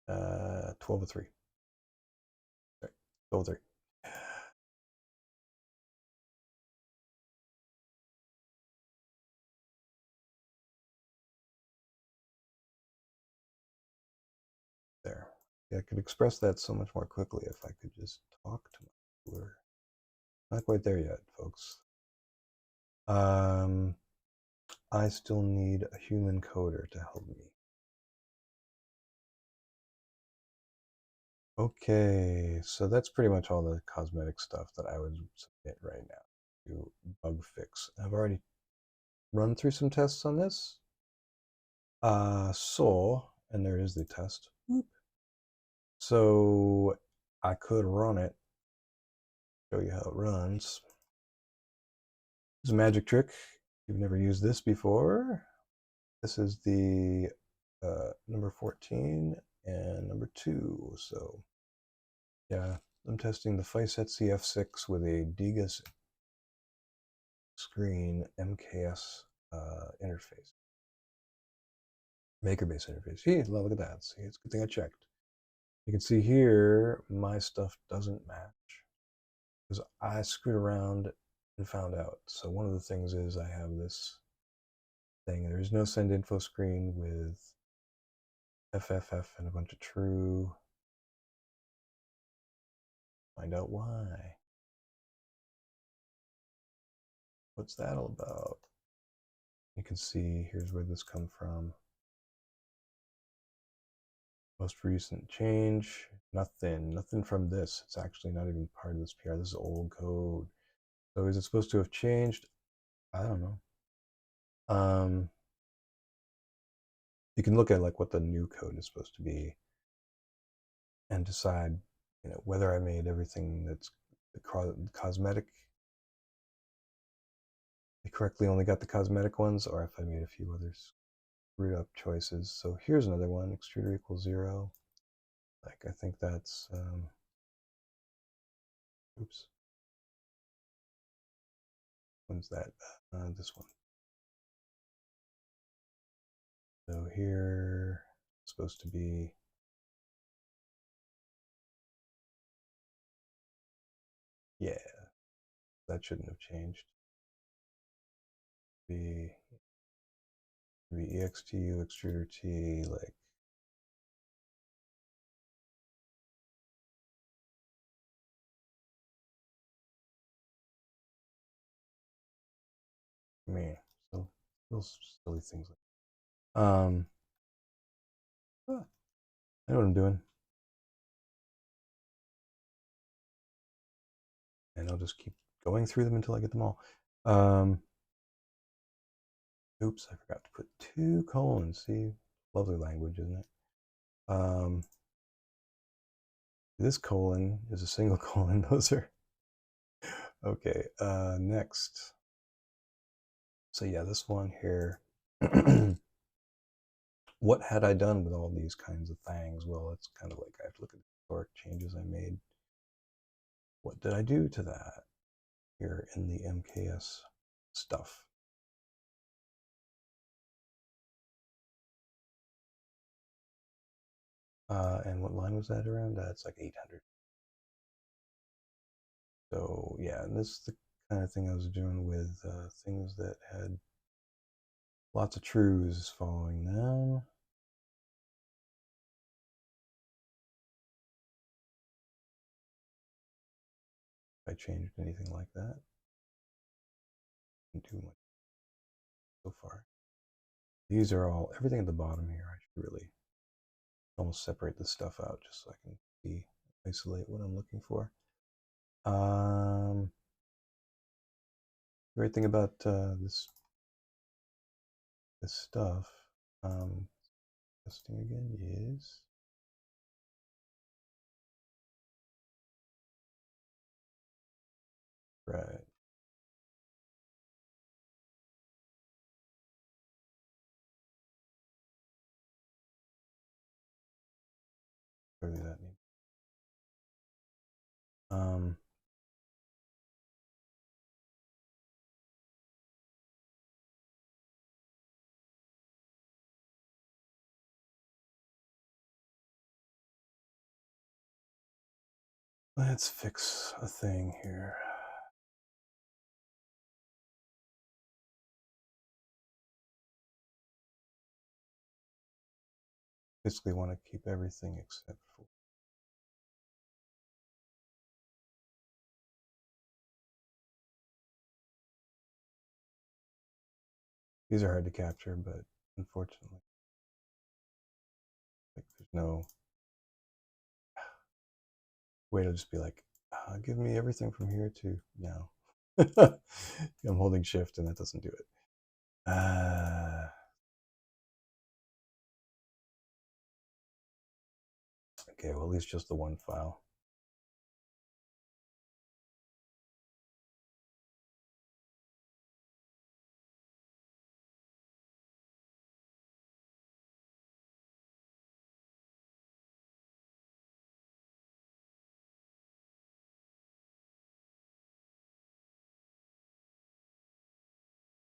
1203. Sorry, 1203. There. Yeah, I could express that so much more quickly if I could just talk to my computer. Not quite there yet, folks. I still need a human coder to help me. Okay, so that's pretty much all the cosmetic stuff that I would submit right now to bug fix. I've already run through some tests on this. And there is the test. So I could run it, show you how it runs. It's a magic trick. You've never used this before. This is the number 14 and number 2. So yeah, I'm testing the FISET CF6 with a Digas screen MKS interface. Maker-based interface. Hey, look at that. See, it's a good thing I checked. You can see here, my stuff doesn't match because I screwed around and found out. So one of the things is I have this thing. There is no send info screen with FFF and a bunch of true. Find out why. What's that all about? You can see here's where this come from. Most recent change, nothing from this. It's actually not even part of this PR. This is old code. So is it supposed to have changed? I don't know. You can look at like what the new code is supposed to be and decide, whether I made everything that's cosmetic. I correctly only got the cosmetic ones, or if I made a few others screwed up choices. So here's another one: extruder equals 0. Like I think that's oops. When's that? This one. So here it's supposed to be yeah. That shouldn't have changed. Be extu extruder t like me. So those silly things like I know what I'm doing. And I'll just keep going through them until I get them all. Oops, I forgot to put 2 colons. See, Lovely language, isn't it? This colon is a single colon. Those are okay. Next. So yeah, this one here. What had I done with all these kinds of things? Well, it's kind of like I have to look at the historic changes I made. What did I do to that here in the MKS stuff? And what line was that around? It's like 800. So yeah, and this is the kind of thing I was doing with things that had lots of truths following them. If I changed anything like that, didn't do much so far. These are all, everything at the bottom here, I should really almost separate this stuff out just so I can see, isolate what I'm looking for. Great thing about this stuff, testing again is right. Clearly that needs. Let's fix a thing here. Basically want to keep everything except for these are hard to capture, but unfortunately, like there's no way to just be like, give me everything from here to now. I'm holding shift and that doesn't do it. Okay, well, at least just the one file.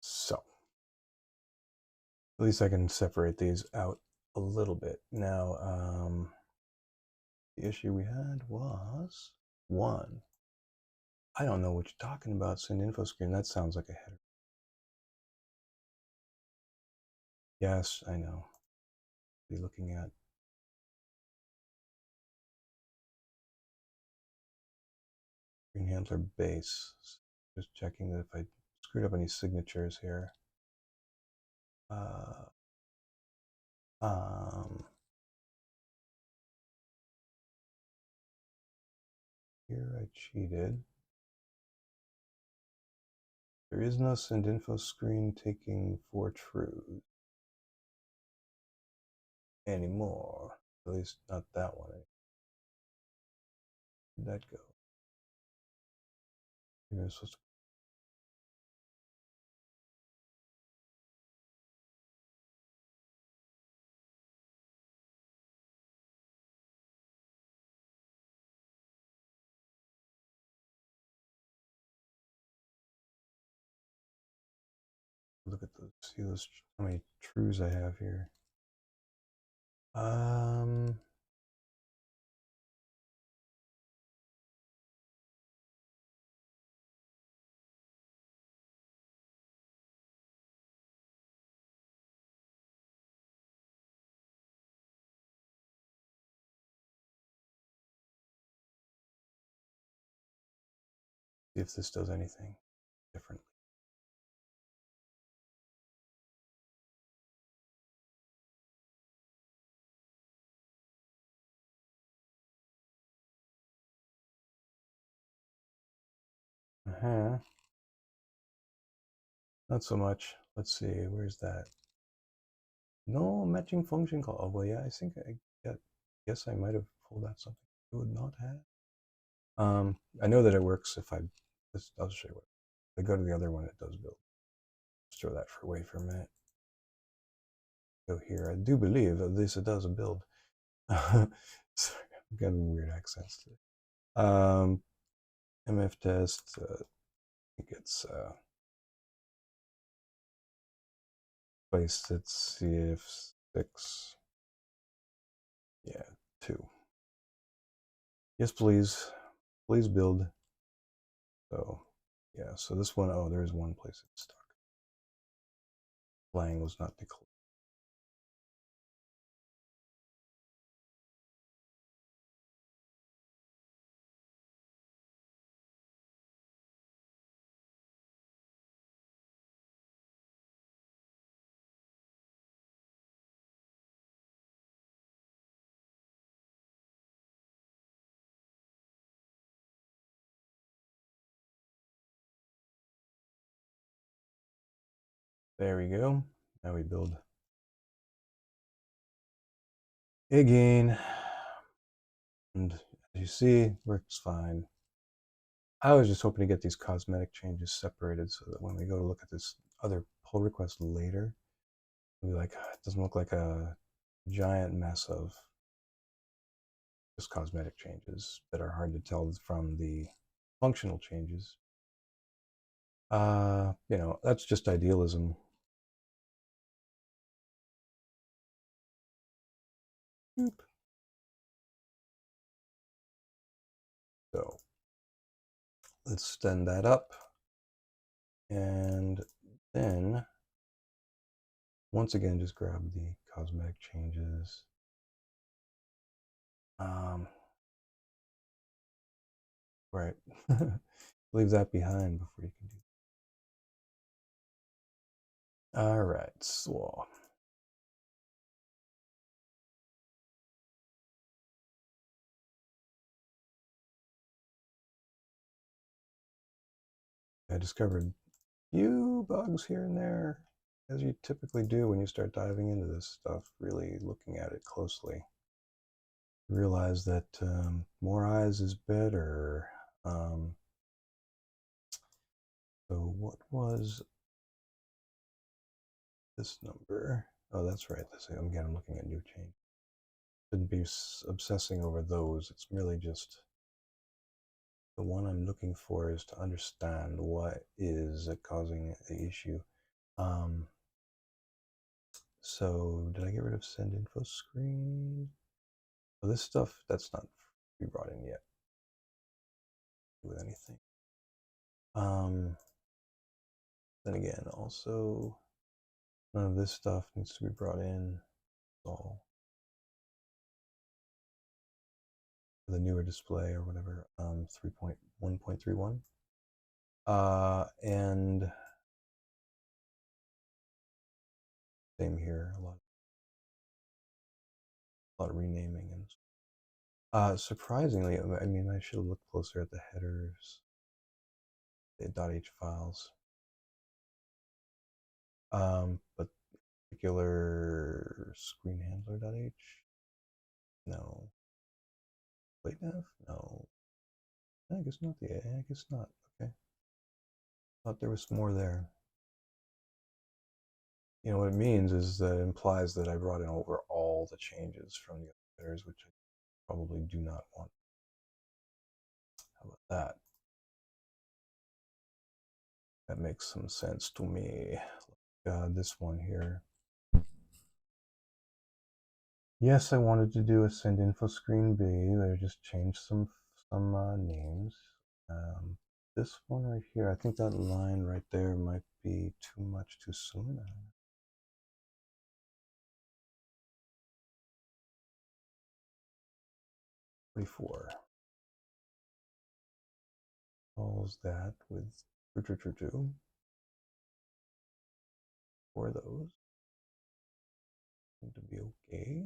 So at least I can separate these out a little bit. Now, the issue we had was one. I don't know what you're talking about. Send info screen. That sounds like a header. Yes, I know. Be looking at screen handler base. Just checking that if I screwed up any signatures here. Here I cheated. There is no send info screen taking for true anymore. At least not that one. Where'd that go? Maybe I'm supposed to look at those, see those, how many trues I have here. See if this does anything different. Not so much. Let's see, where's that? No matching function call. Oh, well, yeah, guess I might have pulled out something it would not have. I know that it works if I'll show you what. If I go to the other one, it does build. Let's throw that away for a minute. Go here. I do believe at least it does a build. Sorry, I'm getting weird accents today. MF test. I think it's placed at CF6. Yeah, 2. Yes, please. Please build. So, yeah, so this one, oh, there's one place it's stuck. Flying was not declared. There we go. Now we build again. And as you see, works fine. I was just hoping to get these cosmetic changes separated so that when we go to look at this other pull request later, we'll be like, it doesn't look like a giant mess of just cosmetic changes that are hard to tell from the functional changes. That's just idealism. Boop. So let's stand that up. And then once again, just grab the cosmetic changes. Right. Leave that behind before you can do. All right, so I discovered a few bugs here and there, as you typically do when you start diving into this stuff, really looking at it closely. Realize that more eyes is better. So what was this number? Oh, that's right. Let's see. Again, I'm looking at new change. Shouldn't be obsessing over those. It's really just the one I'm looking for is to understand what is causing the issue. So did I get rid of send info screen? Well, this stuff that's not be brought in yet with anything. Then again, also none of this stuff needs to be brought in. All the newer display or whatever, 3.1.31. And same here, a lot of renaming and surprisingly, I mean, I should have looked closer at the headers, the .h files. But particular screen handler.h, no. Plate nav, no. I guess not. I guess not. Okay. Thought there was more there. You know what it means is that it implies that I brought in over all the changes from the others, which I probably do not want. How about that? That makes some sense to me. This one here. Yes, I wanted to do a send info screen B. I just changed some names. This one right here, I think that line right there might be too much too soon. 24. Calls that with true for those. Seem to be okay.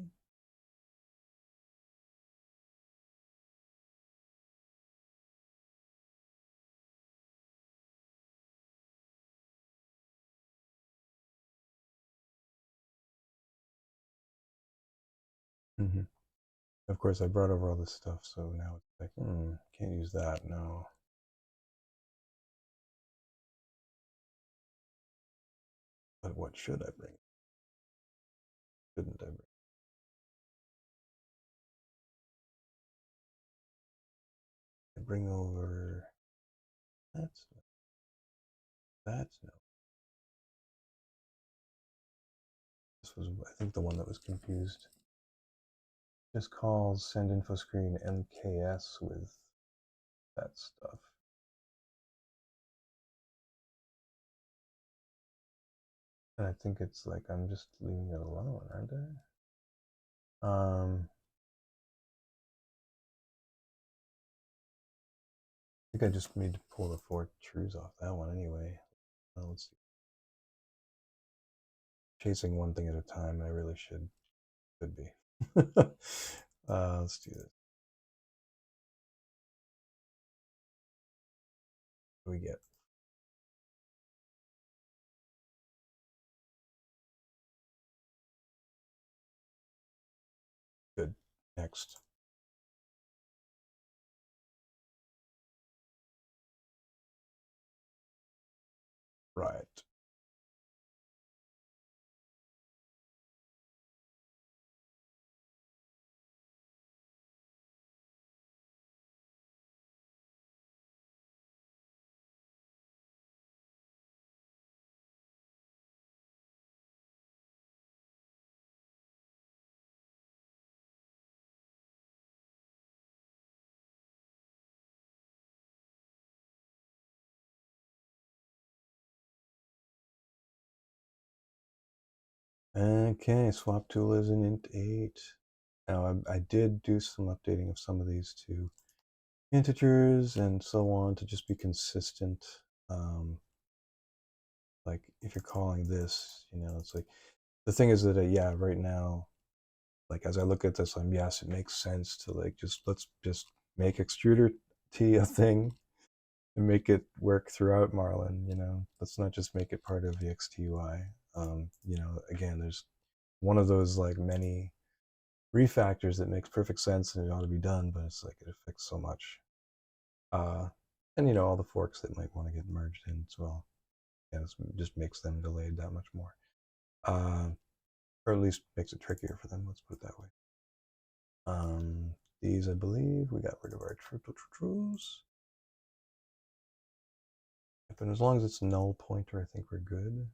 Mm-hmm. Of course, I brought over all this stuff, so now it's like, can't use that. No. But what should I bring? Shouldn't I bring? I bring over. That's no. This was, I think, the one that was confused. Just calls send info screen MKS with that stuff. And I think it's like I'm just leaving it alone, aren't I? I think I just need to pull the 4 trues off that one anyway. Let's see. Chasing one thing at a time, I really could be. Let's do this. What do we get? Good. Next. Right. Okay, swap tool is an int 8. Now, I did do some updating of some of these to integers and so on to just be consistent. Like if you're calling this, it's like, the thing is that, yeah, right now, like as I look at this, yes, it makes sense to like, let's just make extruder T a thing and make it work throughout Marlin, let's not just make it part of the XTUI. Again, there's one of those like many refactors that makes perfect sense and it ought to be done, but it's like it affects so much. And all the forks that might want to get merged in as well. Yeah, it just makes them delayed that much more. Or at least makes it trickier for them, let's put it that way. These, I believe, we got rid of our trues. And as long as it's null pointer, I think we're good.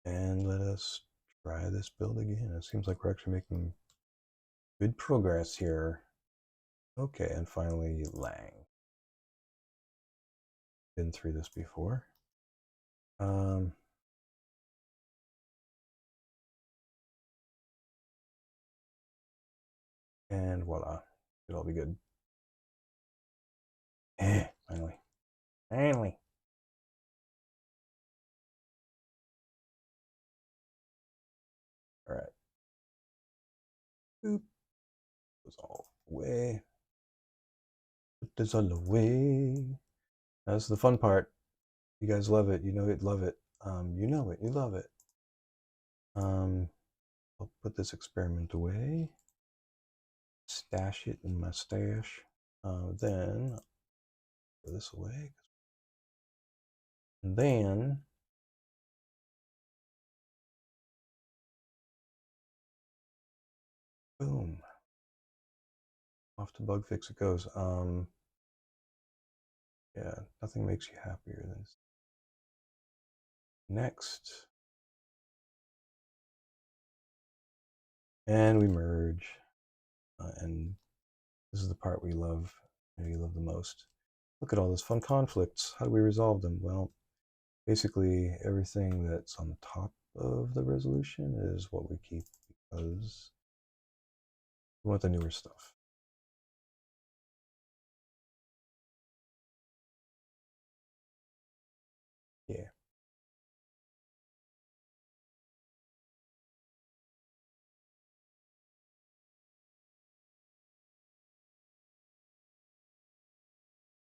And let us try this build again. It seems like we're actually making good progress here. Okay, and finally Lang. Been through this before. And voila, it'll all be good. Finally. Finally. All right. Boop. Goes all the way. Put this on the way. That's the fun part. You guys love it. You know it. Love it. You know it. You love it. I'll put this experiment away. Stash it in my stash. Then throw this away. And then boom. Off to bug fix it goes. Yeah, nothing makes you happier than this. Next. And we merge. And this is the part we love, maybe love the most. Look at all those fun conflicts. How do we resolve them? Well, basically everything that's on the top of the resolution is what we keep because we want the newer stuff. Yeah.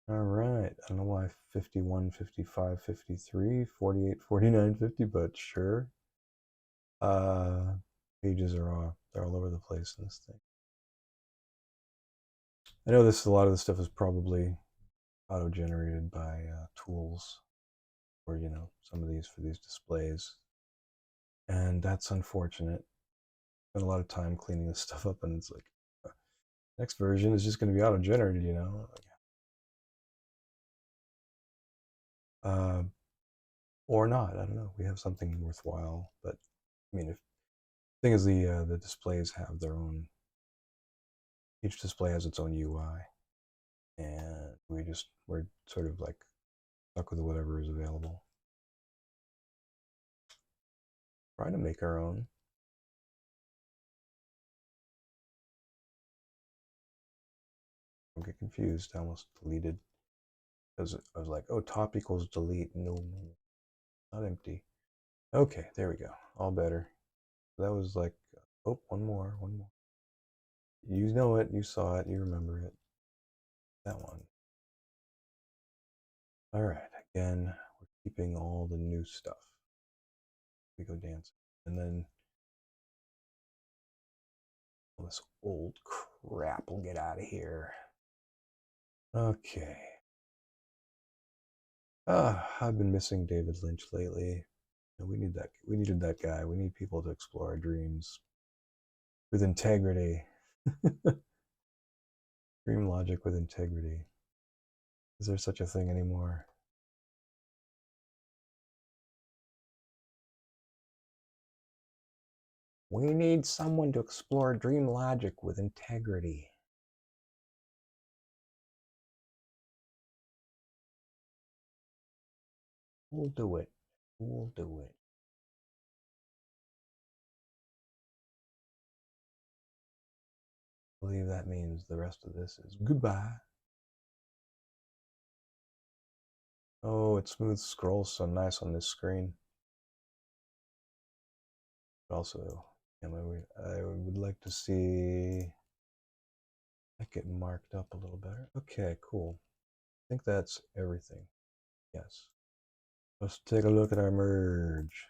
All right. I don't know why 51, 55, 53, 48, 49, 50, but sure. Pages are they're all over the place in this thing. I know a lot of this stuff is probably auto-generated by tools, or some of these for these displays, and that's unfortunate. Spent a lot of time cleaning this stuff up, and it's like next version is just going to be auto-generated, or not. I don't know. We have something worthwhile, but I mean, if the thing is, the displays have their own. Each display has its own UI, and we're sort of like stuck with whatever is available. Try to make our own. Don't get confused. I almost deleted because I was like, oh, top equals delete. No, not empty. Okay, there we go. All better. That was like, oh, one more. You know it, you saw it, you remember it. That one. All right, again, we're keeping all the new stuff. We go dancing. And then all this old crap will get out of here. Okay. I've been missing David Lynch lately. We needed that guy. We need people to explore our dreams with integrity. Dream logic with integrity. Is there such a thing anymore? We need someone to explore dream logic with integrity. We'll do it. We'll do it. I believe that means the rest of this is goodbye. Oh, it smooth scrolls so nice on this screen. But also, I would like to see that get marked up a little better. Okay, cool. I think that's everything. Yes. Let's take a look at our merge.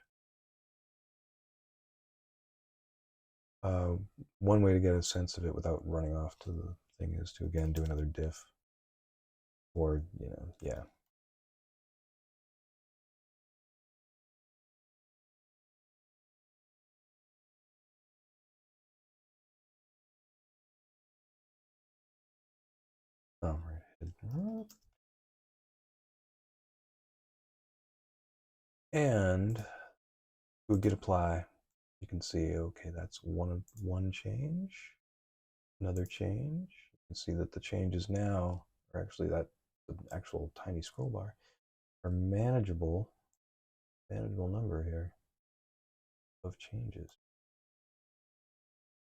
One way to get a sense of it without running off to the thing is to again do another diff. Or, yeah. Oh, right. And we git apply. You can see, okay, that's one change, another change. You can see that the changes now are actually the actual tiny scroll bar are manageable number here of changes.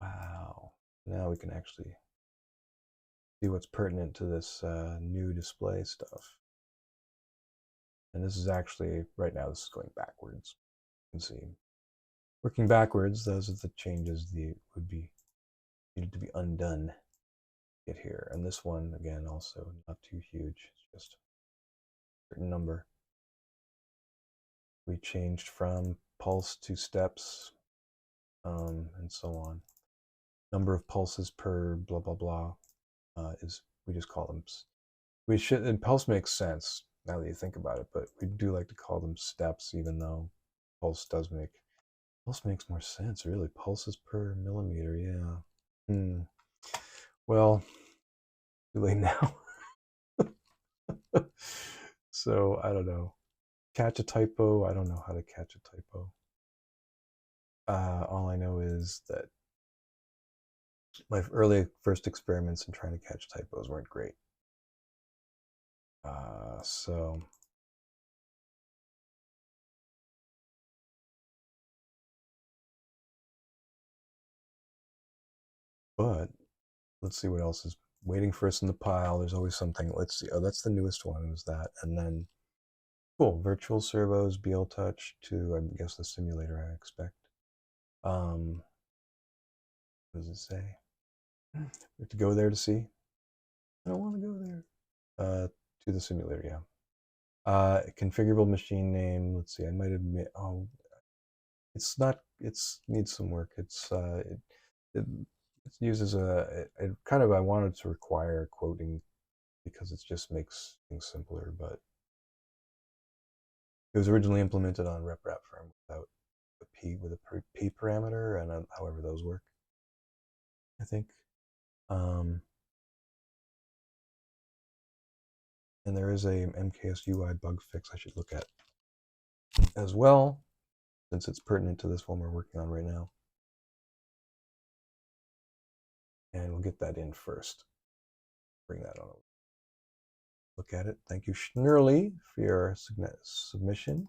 Wow. Now we can actually see what's pertinent to this new display stuff. And this is actually, right now, this is going backwards. You can see, working backwards, those are the changes that would be needed to be undone. Get here. And this one, again, also not too huge. It's just a certain number. We changed from pulse to steps, and so on. Number of pulses per blah, blah, blah we just call them, and pulse makes sense now that you think about it, but we do like to call them steps, even though pulse makes more sense, really. Pulses per millimeter, yeah. Well, too late now. So I don't know. Catch a typo. I don't know how to catch a typo. All I know is that my early first experiments in trying to catch typos weren't great. So but let's see what else is waiting for us in the pile. There's always something. Let's see. Oh, that's the newest one. Is that? And then, cool. Virtual servos, BL Touch to, I guess, the simulator I expect. What does it say? We have to go there to see. I don't want to go there. to the simulator. Yeah. Configurable machine name. Let's see. I might have made. Oh, it's not. It's needs some work. It, it uses it kind of. I wanted to require quoting because it just makes things simpler. But it was originally implemented on RepRap firm without a p with a p parameter, and however those work. I think. Um, and there is a MKS UI bug fix I should look at as well, since it's pertinent to this one we're working on right now. And we'll get that in first. Bring that on. Look at it. Thank you, Schnurley, for your submission.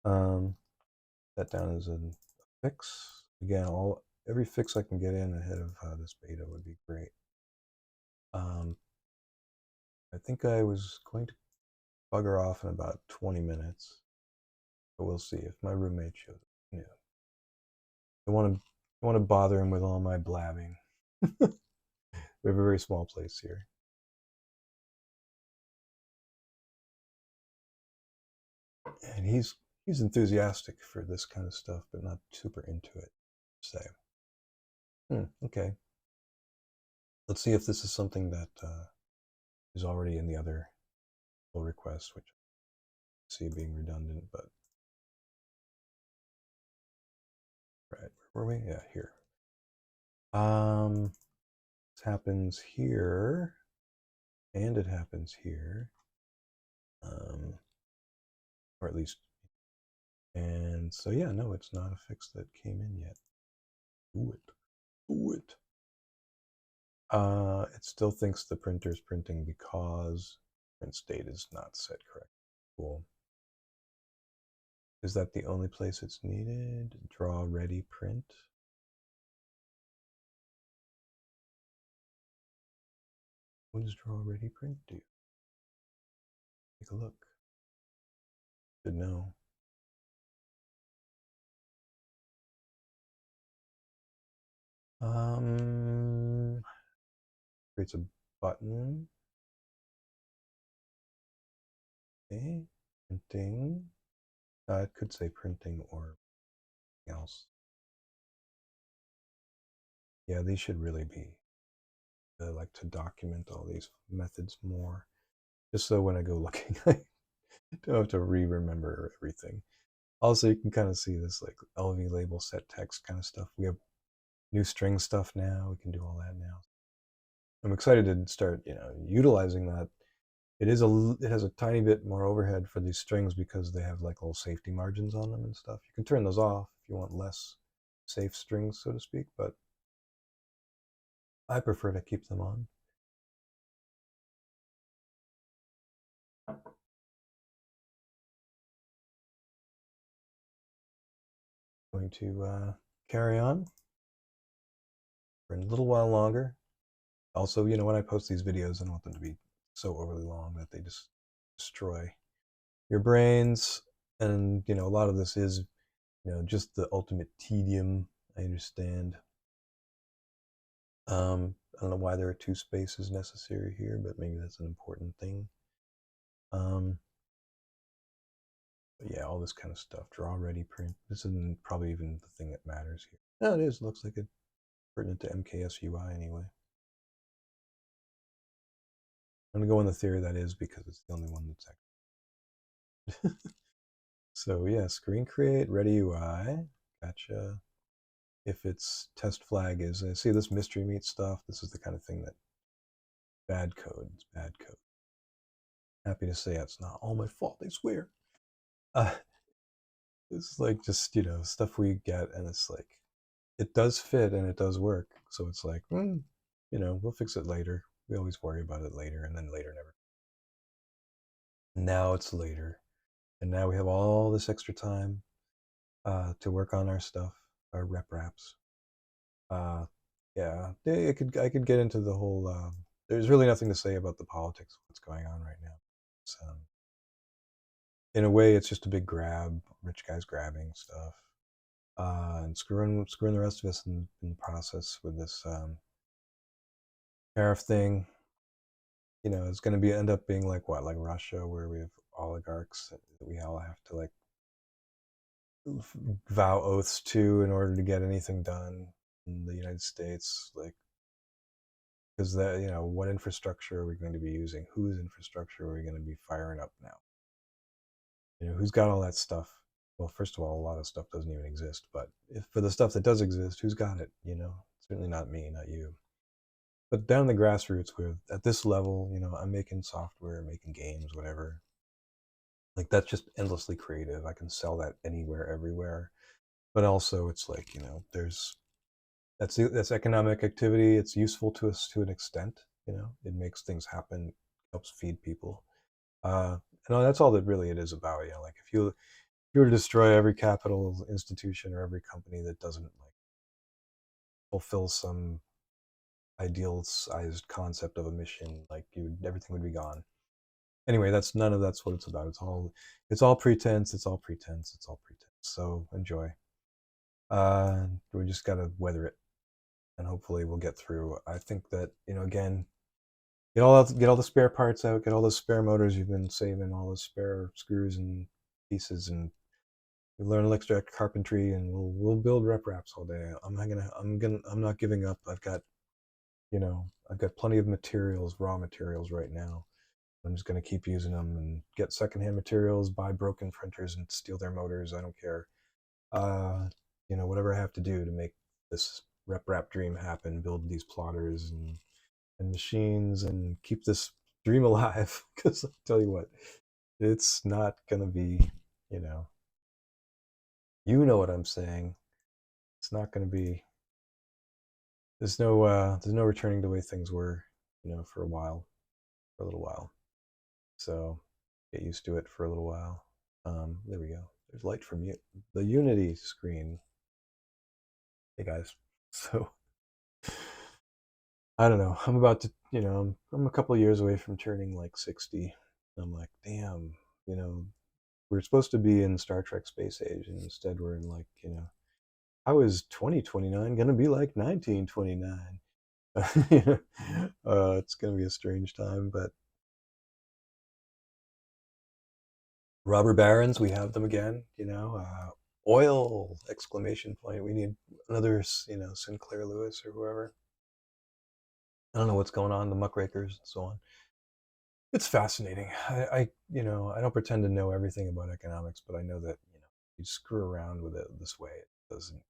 That down as a fix. Again, every fix I can get in ahead of this beta would be great. I think I was going to bugger off in about 20 minutes, but we'll see if my roommate shows up. Yeah, I want to bother him with all my blabbing. We have a very small place here. And he's enthusiastic for this kind of stuff, but not super into it. So, okay. Let's see if this is something that is already in the other pull request, which I see being redundant, but right, where were we? Yeah, here. This happens here, and it happens here, or at least, and so yeah, no, it's not a fix that came in yet. Do it, do it. It still thinks the printer's printing because print state is not set correct. Cool. Is that the only place it's needed? Draw ready print. What does draw ready print do? Take a look. Should know. Creates a button. Okay. Printing. It could say printing or something else. Yeah, these should really be. I like to document all these methods more, just so when I go looking, I don't have to remember everything. Also, you can kind of see this like LV label set text kind of stuff. We have new string stuff now. We can do all that now. I'm excited to start, utilizing that. It has a tiny bit more overhead for these strings because they have like little safety margins on them and stuff. You can turn those off if you want less safe strings, so to speak, but I prefer to keep them on. Going to carry on for a little while longer. Also, when I post these videos, I don't want them to be so overly long that they just destroy your brains. And, a lot of this is, just the ultimate tedium. I understand. I don't know why there are two spaces necessary here, but maybe that's an important thing. But yeah, all this kind of stuff. Draw ready print. This isn't probably even the thing that matters here. No, it is. Looks like it's pertinent to MKS UI anyway. I'm going to go on the theory that is because it's the only one that's actually. So yeah, screen create, ready UI. Gotcha. If its test flag is, see this mystery meat stuff, this is the kind of thing that bad code. It's bad code. Happy to say it's not all my fault, I swear. It's like just, stuff we get and it's like, it does fit and it does work. So it's like, we'll fix it later. We always worry about it later and then later never. Now it's later. And now we have all this extra time to work on our stuff, our rep wraps. Yeah, I could get into the whole. There's really nothing to say about the politics of what's going on right now. It's, in a way, it's just a big grab, rich guys grabbing stuff, and screwing the rest of us in the process with this tariff thing. it's going to be end up being like what, like Russia, where we have oligarchs that we all have to like vow oaths to in order to get anything done in the United States, like because that what infrastructure are we going to be using? Whose infrastructure are we going to be firing up now? Who's got all that stuff? Well, first of all, a lot of stuff doesn't even exist, but if for the stuff that does exist, who's got it? Certainly not me, not you. But down the grassroots, with at this level, I'm making software, making games, whatever. Like that's just endlessly creative. I can sell that anywhere, everywhere. But also, it's like there's that's economic activity. It's useful to us to an extent. It makes things happen, helps feed people. Uh, and that's all that really it is about. Like if you were to destroy every capital institution or every company that doesn't like fulfill some ideal-sized concept of a mission, like everything would be gone. Anyway, that's what it's about. It's all pretense. It's all pretense. It's all pretense. So enjoy. We just gotta weather it, and hopefully we'll get through. I think that again, get all the spare parts out, get all the spare motors you've been saving, all the spare screws and pieces, and we learn electric carpentry, and we'll build rep wraps all day. I'm not giving up. I've got plenty of materials, raw materials right now. I'm just going to keep using them and get secondhand materials, buy broken printers and steal their motors. I don't care. Uh, whatever I have to do to make this rep wrap dream happen, build these plotters and machines and keep this dream alive. Because I'll tell you what, it's not going to be, you know, what I'm saying. It's not going to be, there's no returning to the way things were, for a little while. So get used to it for a little while. There we go. There's light from the Unity screen. Hey guys. So I don't know. I'm about to, I'm a couple of years away from turning like 60. I'm like, damn, we're supposed to be in Star Trek Space Age, and instead we're in like, how is 2029 gonna be like 1929? It's gonna be a strange time, but robber barons, we have them again. Oil! Exclamation point. We need another, Sinclair Lewis or whoever. I don't know what's going on, the muckrakers and so on. It's fascinating. I don't pretend to know everything about economics, but I know that you screw around with it this way, it doesn't.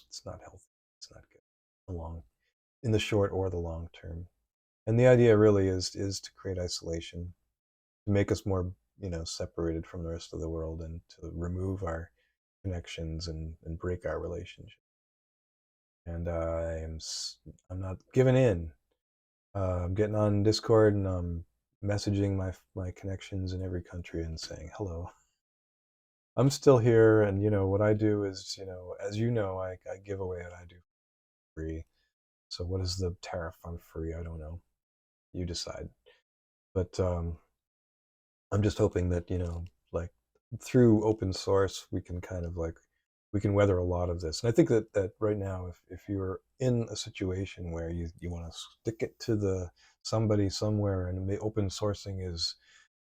It's not healthy. It's not good. In the short or the long term. And the idea really is to create isolation, to make us more separated from the rest of the world, and to remove our connections and break our relationship. And I'm not giving in. I'm getting on Discord, and I'm messaging my connections in every country and saying hello. I'm still here, and what I do is, as I give away what I do for free. So what is the tariff on free? I don't know. You decide. But I'm just hoping that like through open source, we can kind of like we can weather a lot of this. And I think that right now, if you're in a situation where you want to stick it to the somebody somewhere, and open sourcing is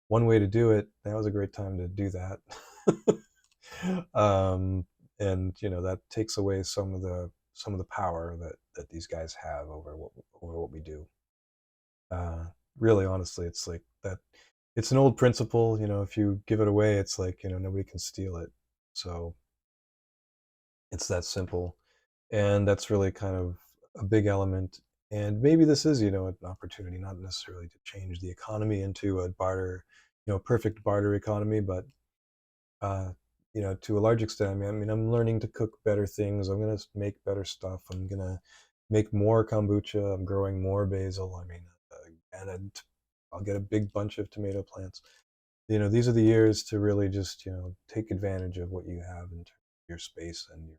one way to do it, now is a great time to do that. And that takes away some of the power that these guys have over what we do. uh, Really, honestly, it's like that. It's an old principle. If you give it away, it's like nobody can steal it. So it's that simple, and that's really kind of a big element. And maybe this is an opportunity, not necessarily to change the economy into a barter, perfect barter economy, but uh, to a large extent. I mean, I'm learning to cook better things. I'm gonna make better stuff. I'm gonna make more kombucha. I'm growing more basil. I mean, and I'll get a big bunch of tomato plants. These are the years to really just take advantage of what you have in your space and your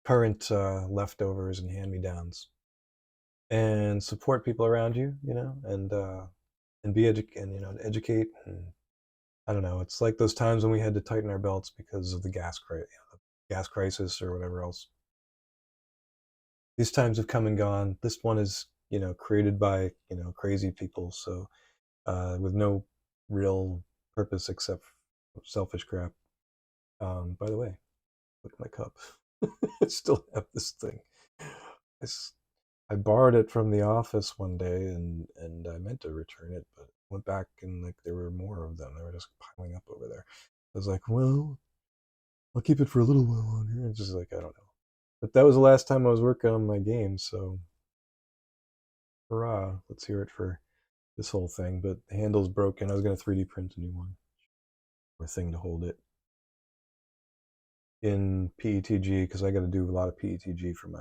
current leftovers and hand-me-downs, and support people around you. And be and educate. And I don't know. It's like those times when we had to tighten our belts because of the gas crisis or whatever else. These times have come and gone. This one is created by crazy people. So with no real purpose except selfish crap. By the way, look at my cup. I still have this thing. I borrowed it from the office one day, and I meant to return it, but went back and like there were more of them. They were just piling up over there. I was like, well, I'll keep it for a little while on here. It's just like I don't know. But that was the last time I was working on my game, so hurrah! Let's hear it for this whole thing. But the handle's broken. I was gonna 3D print a new one or thing to hold it in PETG because I got to do a lot of PETG for my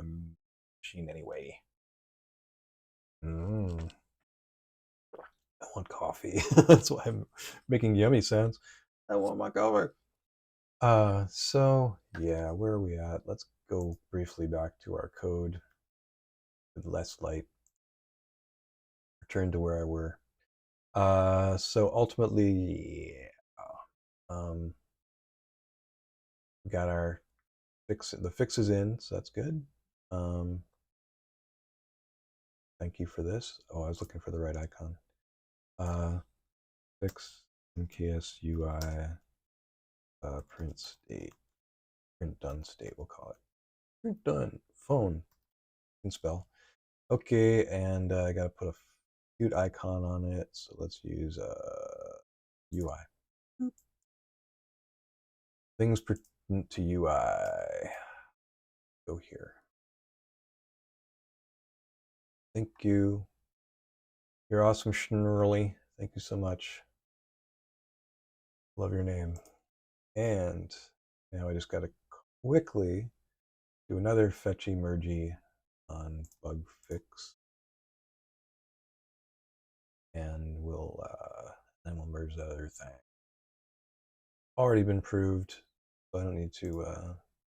machine anyway. Mm. I want coffee. That's why I'm making yummy sounds. I want my coffee. So yeah, where are we at? Let's go briefly back to our code with less light. Return to where I were. So ultimately, yeah, we got our the fix is in, so that's good. Thank you for this. Oh, I was looking for the right icon. Fix MKS UI print state, print done state. We'll call it print done. Phone can spell. Okay, and I gotta put a cute icon on it. So let's use UI. Things pertinent to UI. Go here. Thank you. You're awesome, Schnurly. Thank you so much. Love your name. And now I just gotta quickly do another fetchy mergey on bug fix, and then we'll merge that other thing. Already been proved, so I don't need to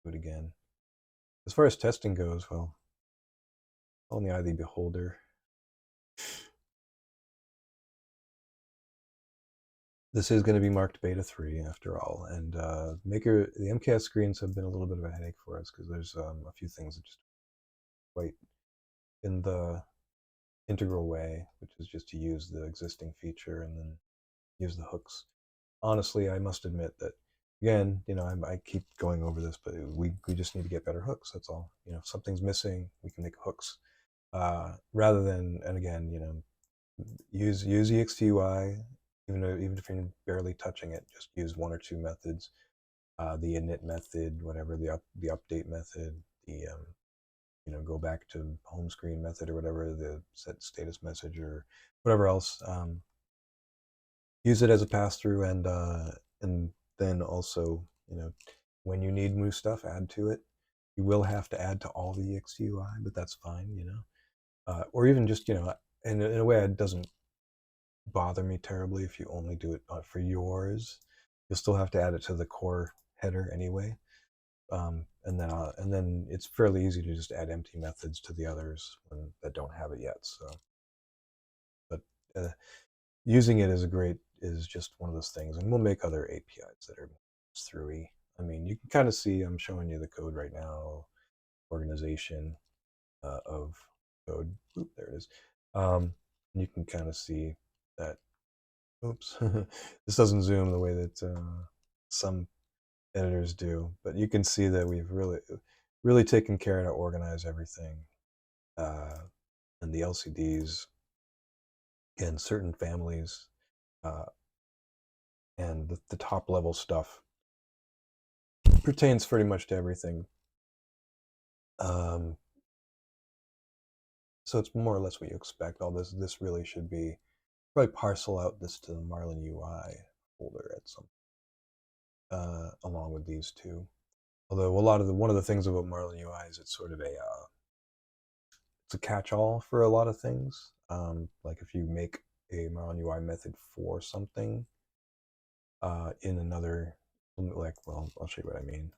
do it again. As far as testing goes, well, on the eye of the beholder. This is going to be marked beta 3 after all, and the MKS screens have been a little bit of a headache for us because there's a few things that just quite in the integral way, which is just to use the existing feature and then use the hooks. Honestly, I must admit that again, I keep going over this, but we just need to get better hooks. That's all. If something's missing, we can make hooks rather than, and again, use EXTUI. Even if you're barely touching it, just use one or two methods. The init method, whatever the update method, the go back to home screen method or whatever, the set status message or whatever else. Use it as a pass through, and then also when you need new stuff, add to it. You will have to add to all the EXTUI, but that's fine, or even just in a way it doesn't bother me terribly if you only do it for yours. You'll still have to add it to the core header anyway. And then it's fairly easy to just add empty methods to the others that don't have it yet. So, but using it is just one of those things, and we'll make other APIs that are throughy. I mean, you can kind of see I'm showing you the code right now, organization of code. Oop, there it is. You can kind of see that. Oops, this doesn't zoom the way that some editors do, but you can see that we've really taken care to organize everything, and the LCDs and certain families, uh, and the top level stuff pertains pretty much to everything. Um, so it's more or less what you expect. All this really should be probably parcel out this to the Marlin UI folder at some along with these two. Although one of the things about Marlin UI is it's sort of it's a catch-all for a lot of things. Like if you make a Marlin UI method for something in another, well, I'll show you what I mean.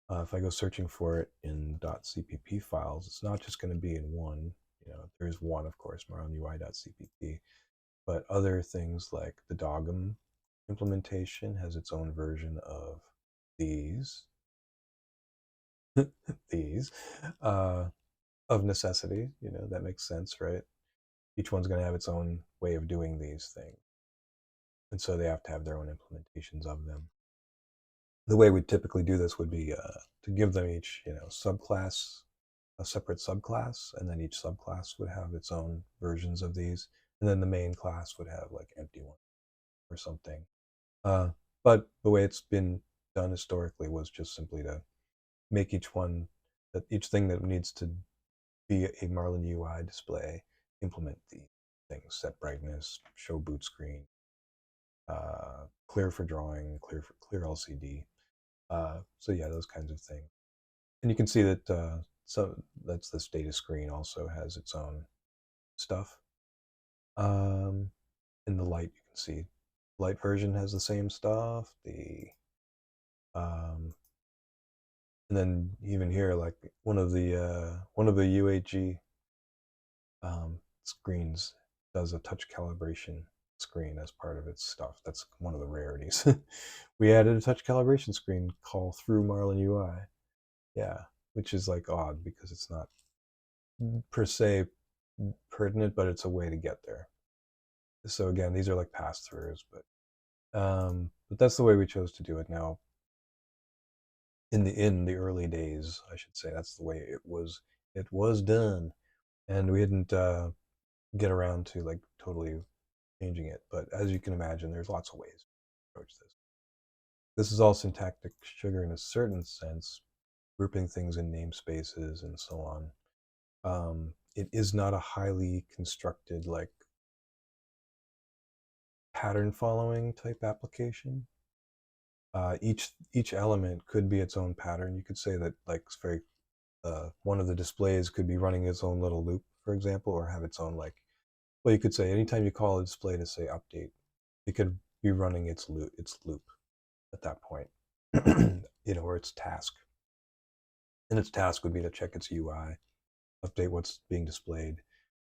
If I go searching for it in .cpp files, it's not just going to be in one. There's one, of course, Marlin UI.cpp, but other things like the Dogum implementation has its own version of these. these. of necessity. That makes sense, right? Each one's going to have its own way of doing these things, and so they have to have their own implementations of them. The way we typically do this would be to give them each, subclass, a separate subclass, and then each subclass would have its own versions of these, and then the main class would have like empty one or something. Uh, but the way it's been done historically was just simply to make each thing that needs to be a Marlin UI display, implement the things: set brightness, show boot screen, clear for drawing, clear LCD. So yeah, those kinds of things. And you can see that that's this data screen also has its own stuff. Um, in the light, you can see light version has the same stuff. Um, and then even here, like one of the UHG screens does a touch calibration screen as part of its stuff. That's one of the rarities. We added a touch calibration screen call through Marlin UI. Yeah, which is like odd because it's not per se pertinent, but it's a way to get there. So again, these are like pass throughs, but that's the way we chose to do it. Now, in the early days, I should say, that's the way it was done, and we didn't get around to like totally changing it. But as you can imagine, there's lots of ways to approach this. This is all syntactic sugar in a certain sense, grouping things in namespaces and so on. It is not a highly constructed like pattern following type application. Each element could be its own pattern. You could say that like very one of the displays could be running its own little loop, for example, or have its own like. Well, you could say anytime you call a display to say update, it could be running its loop at that point, or its task. And its task would be to check its UI, update what's being displayed,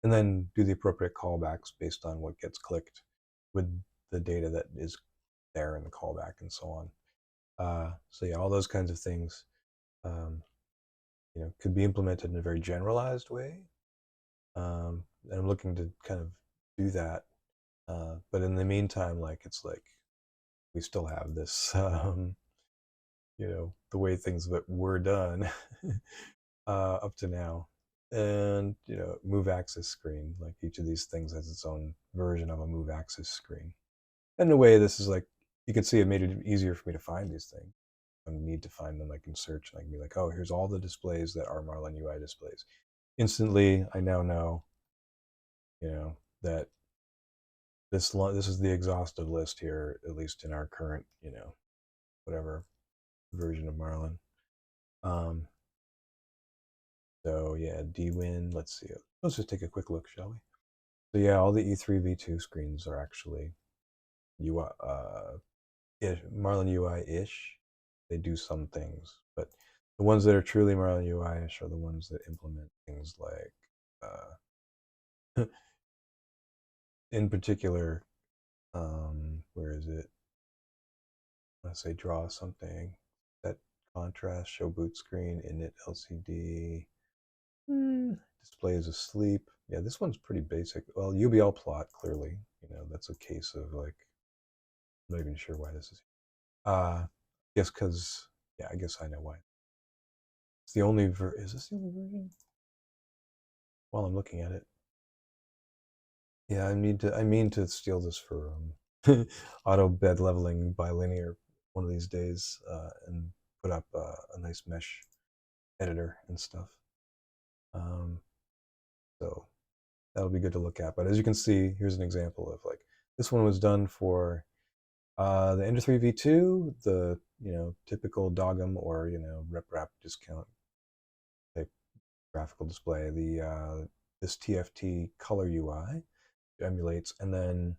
and then do the appropriate callbacks based on what gets clicked with the data that is there in the callback and so on. So yeah, all those kinds of things, um, could be implemented in a very generalized way. And I'm looking to kind of do that. But in the meantime, like it's like we still have this, the way things that were done up to now. And move axis screen. Like each of these things has its own version of a move axis screen. And in a way, this is like you can see it made it easier for me to find these things. I don't need to find them. I can search and I can be like, oh, here's all the displays that are Marlin UI displays. Instantly, I now know, that this is the exhaustive list here, at least in our current, whatever version of Marlin. Um, so yeah, DWin. Let's see. Let's just take a quick look, shall we? So yeah, all the E3 V2 screens are actually UI, Marlin UI-ish. They do some things, but the ones that are truly Marlin UI-ish are the ones that implement things like, in particular, where is it? Let's say draw something, set contrast, show boot screen, init LCD, displays asleep. Yeah, this one's pretty basic. Well, UBL plot, clearly, that's a case of like, I'm not even sure why this is. Yes, because, yeah, I guess I know why. It's the only is this the only version? While I'm looking at it. Yeah, I mean to steal this for auto bed leveling bilinear one of these days, and put up a nice mesh editor and stuff. Um, so that'll be good to look at. But as you can see, here's an example of like this one was done for the Ender 3 V2, the typical dogum or rep discount type graphical display. This TFT color UI emulates, and then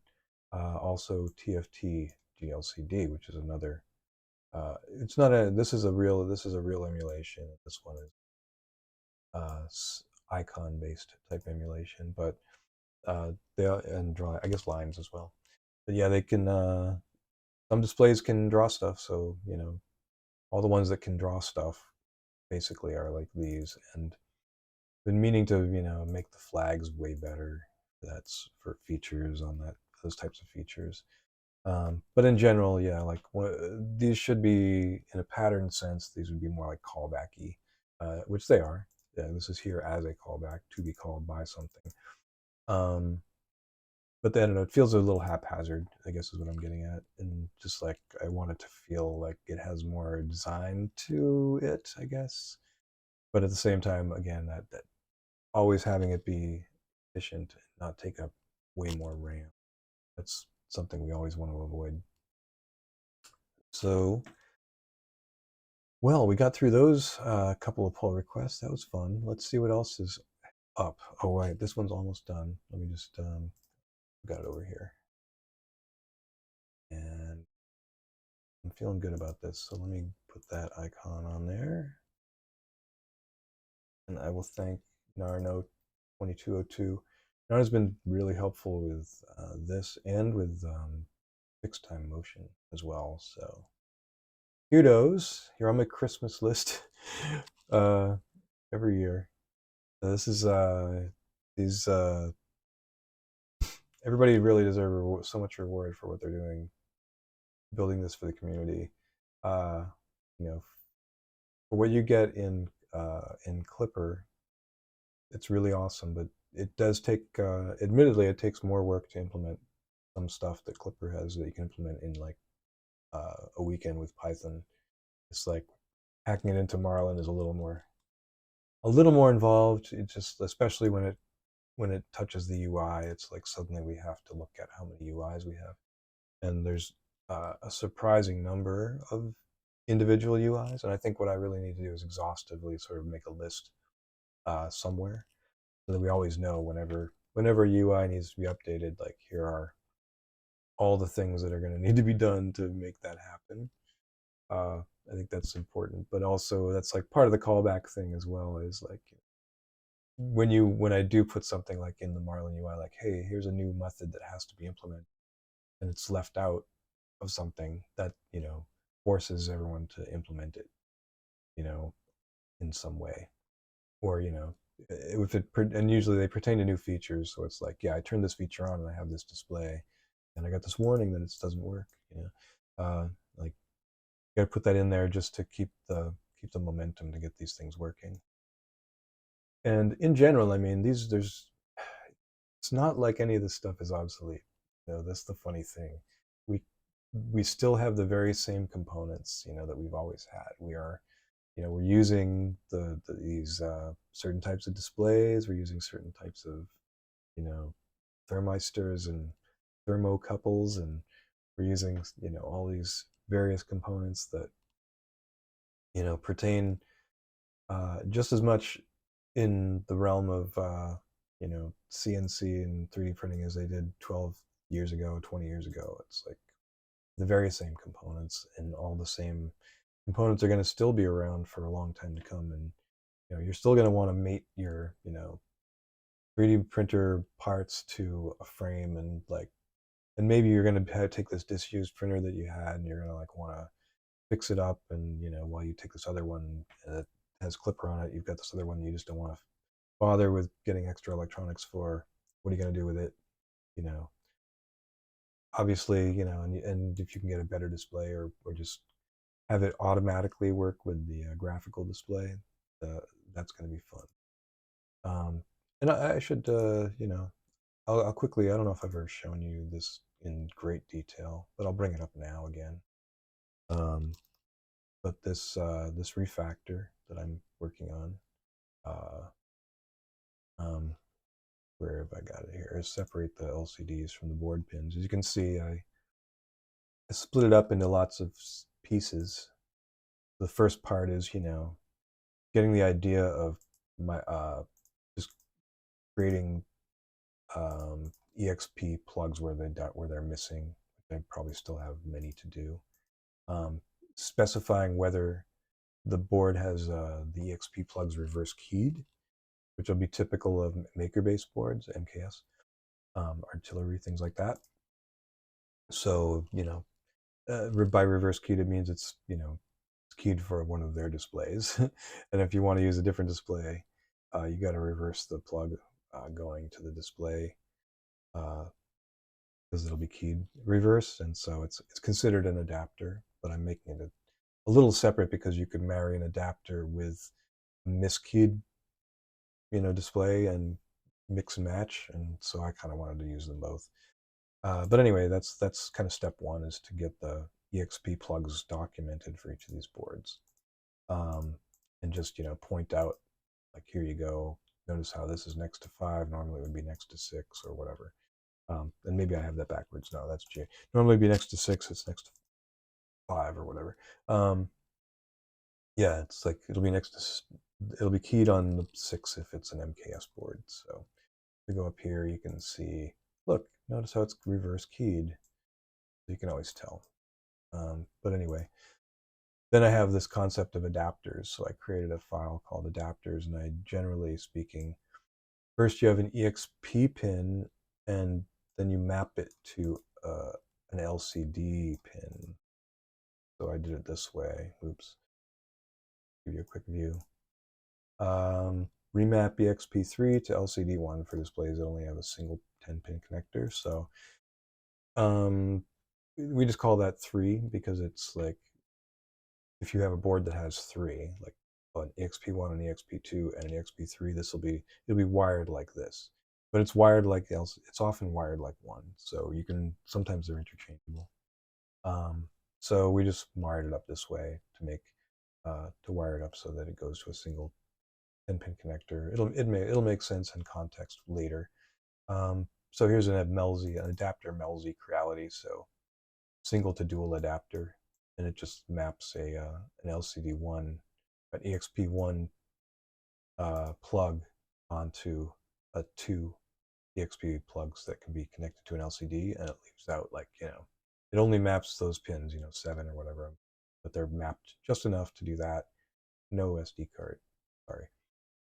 also TFT GLCD, which is another. It's not a. This is a real emulation. This one is icon based type emulation, but they and draw, I guess, lines as well. But yeah, they can. Some displays can draw stuff, so all the ones that can draw stuff basically are like these, and been meaning to make the flags way better. That's for features on that those types of features. But in general, yeah, like these should be in a pattern sense. These would be more like callbacky, which they are. Yeah, this is here as a callback to be called by something. But then it feels a little haphazard, I guess is what I'm getting at. And just like I want it to feel like it has more design to it, I guess. But at the same time, again, that always having it be efficient and not take up way more RAM. That's something we always want to avoid. So, well, we got through those couple of pull requests. That was fun. Let's see what else is up. Oh, wait, this one's almost done. Let me just got it over here. And I'm feeling good about this. So let me put that icon on there. And I will thank Narno2202. Narno's been really helpful with this and with fixed time motion as well. So kudos. You're on my Christmas list uh, every year. This is these everybody really deserves so much reward for what they're doing, building this for the community. Uh, you know, for what you get in Clipper, it's really awesome, but it does take, admittedly, it takes more work to implement some stuff that Clipper has that you can implement in like a weekend with Python. It's like hacking it into Marlin is a little more involved. It just, especially when it touches the UI, it's like suddenly we have to look at how many UIs we have, and there's a surprising number of individual UIs. And I think what I really need to do is exhaustively sort of make a list somewhere so that we always know whenever UI needs to be updated, like here are all the things that are going to need to be done to make that happen. I think that's important, but also that's like part of the callback thing as well. Is like when I do put something like in the Marlin UI, like hey, here's a new method that has to be implemented, and it's left out of something that forces everyone to implement it, you know, in some way, or if it and usually they pertain to new features, so it's like, yeah, I turned this feature on and I have this display and I got this warning that it doesn't work, like you gotta put that in there just to keep the momentum to get these things working. And in general, I mean, it's not like any of this stuff is obsolete. That's the funny thing. we we still have the very same components, that we've always had. We're using these certain types of displays. We're using certain types of you know thermistors and thermocouples, and we're using all these various components that pertain just as much in the realm of CNC and 3D printing as they did 12 years ago, 20 years ago. It's like the very same components, and all the same components are going to still be around for a long time to come. And you're still going to want to mate your 3D printer parts to a frame, and maybe you're going to take this disused printer that you had and you're going to like want to fix it up, and while you take this other one that has Clipper on it, you've got this other one you just don't want to bother with getting extra electronics for. What are you going to do with it? you know Obviously, and if you can get a better display, or just have it automatically work with the graphical display, uh, that's going to be fun. And I should, I'll quickly, I don't know if I've ever shown you this in great detail, but I'll bring it up now again. Um, but this refactor that I'm working on, uh, um, where have I got it here? Is separate the LCDs from the board pins. As you can see, I split it up into lots of pieces. The first part is, getting the idea of my just creating exp plugs where they're missing. I probably still have many to do. Specifying whether the board has the exp plugs reverse keyed, which will be typical of maker based boards, MKS, artillery, things like that. So by reverse keyed, it means it's it's keyed for one of their displays, and if you want to use a different display, you got to reverse the plug going to the display because it'll be keyed reverse, and so it's considered an adapter. But I'm making it a little separate because you could marry an adapter with a miskeyed, display and mix and match, and so I kind of wanted to use them both. But anyway, that's kind of step one, is to get the EXP plugs documented for each of these boards, um, and just point out, like, here you go. Notice how this is next to 5. Normally it would be next to 6 or whatever. And maybe I have that backwards. No, that's J. Normally it'd be next to 6. It's next to 5 or whatever. Yeah, it's like it'll be keyed on the 6 if it's an MKS board. So if you go up here, you can see. Look, notice how it's reverse keyed. You can always tell. But anyway, then I have this concept of adapters. So I created a file called adapters, and I, generally speaking, first you have an EXP pin, and then you map it to an LCD pin. So I did it this way. Oops. Give you a quick view. Remap EXP3 to LCD1 for displays that only have a single 10-pin connector. So we just call that 3 because it's like, if you have a board that has 3, like an EXP1, an EXP2, and an EXP3, it'll be wired like this. But it's wired like else. It's often wired like 1, so sometimes they're interchangeable. So we just wired it up this way to wire it up so that it goes to a single 10-pin connector. It'll make sense in context later. So here's an adapter Melzi Creality, so single to dual adapter, and it just maps an LCD1, an EXP1 plug onto a 2 EXP plugs that can be connected to an LCD, and it leaves out, like, it only maps those pins, 7 or whatever, but they're mapped just enough to do that. No SD card. Sorry,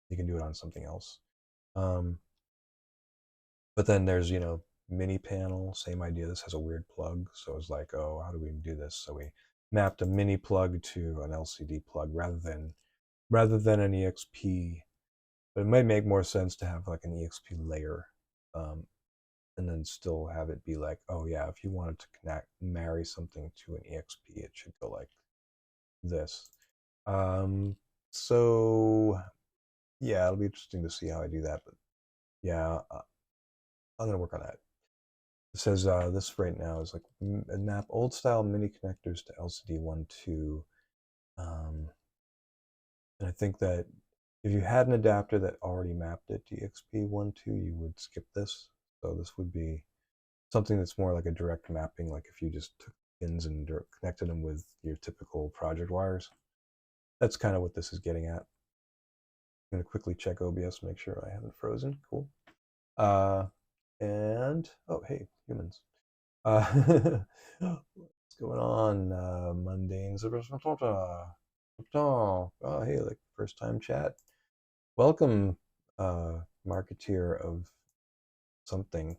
you can do it on something else. But then there's, mini panel, same idea. This has a weird plug, so it's like, oh, how do we do this? So we mapped a mini plug to an LCD plug rather than an EXP. But it might make more sense to have like an EXP layer, and then still have it be like, oh yeah, if you wanted to marry something to an EXP, it should go like this. So yeah, it'll be interesting to see how I do that. But yeah, I'm gonna work on that. It says this right now is like map old style mini connectors to LCD 1, 2. And I think that if you had an adapter that already mapped it to EXP 1, 2, you would skip this. So this would be something that's more like a direct mapping, like if you just took pins and connected them with your typical project wires. That's kind of what this is getting at. I'm going to quickly check OBS, make sure I haven't frozen. Cool. And, oh, hey, humans. What's going on, mundanes? Oh, hey, like first time chat. Welcome, marketeer of something.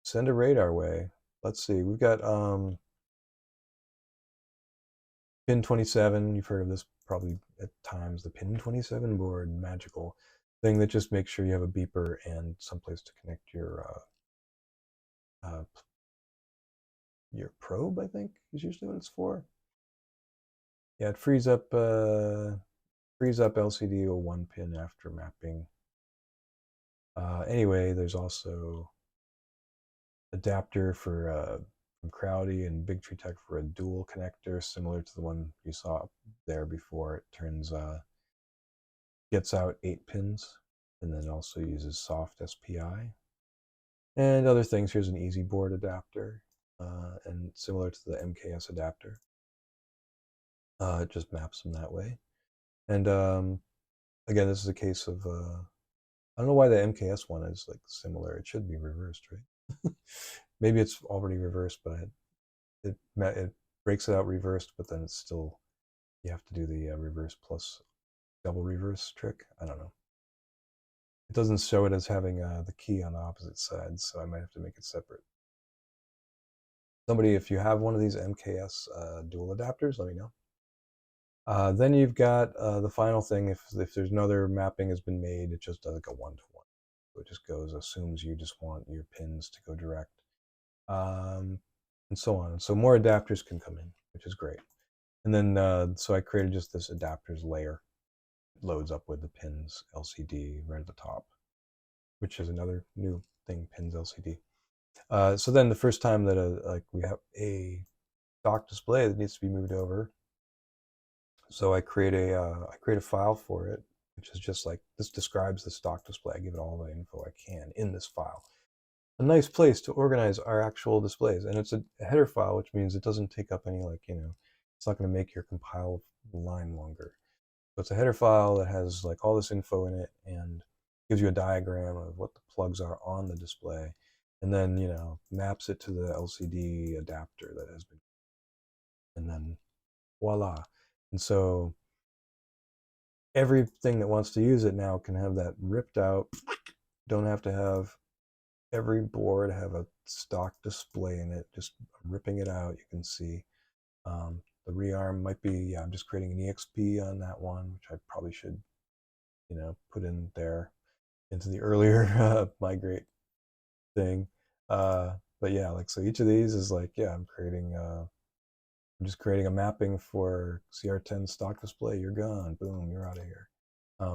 Send a raid our way. Let's see. We've got pin 27. You've heard of this probably at times. The pin 27 board, magical thing that just makes sure you have a beeper and someplace to connect your probe, I think, is usually what it's for. Yeah, it frees up LCD or 1 pin after mapping. Anyway, there's also adapter from Crowdy and Big Tree Tech for a dual connector, similar to the one you saw there before. It gets out 8 pins, and then also uses soft SPI. And other things, here's an easy board adapter, and similar to the MKS adapter. It just maps them that way. And again, this is a case of, I don't know why the MKS one is like similar. It should be reversed, right? Maybe it's already reversed, but it breaks it out reversed, but then it's still, you have to do the reverse plus double reverse trick. I don't know. It doesn't show it as having the key on the opposite side, so I might have to make it separate. Somebody, if you have one of these MKS dual adapters, let me know. Then you've got the final thing. If there's another mapping has been made, it just does like a 1-to-1. So it just goes, assumes you just want your pins to go direct, um, and so on. So more adapters can come in, which is great. And then so I created just this adapters layer. It loads up with the pins LCD right at the top, which is another new thing, pins LCD. So then the first time that like we have a stock display that needs to be moved over, so I create a file for it, which is just like this describes the stock display. I give it all the info I can in this file. A nice place to organize our actual displays, and it's a header file, which means it doesn't take up any it's not going to make your compile line longer. So it's a header file that has like all this info in it and gives you a diagram of what the plugs are on the display, and then maps it to the LCD adapter that has been, and then voila. And so everything that wants to use it now can have that ripped out. Don't have to have every board have a stock display in it. Just ripping it out, you can see the rearm might be. Yeah, I'm just creating an EXP on that one, which I probably should put in there into the earlier migrate thing. But yeah, like so each of these is like, yeah, I'm just creating a mapping for CR10 stock display. You're gone. Boom, you're out of here.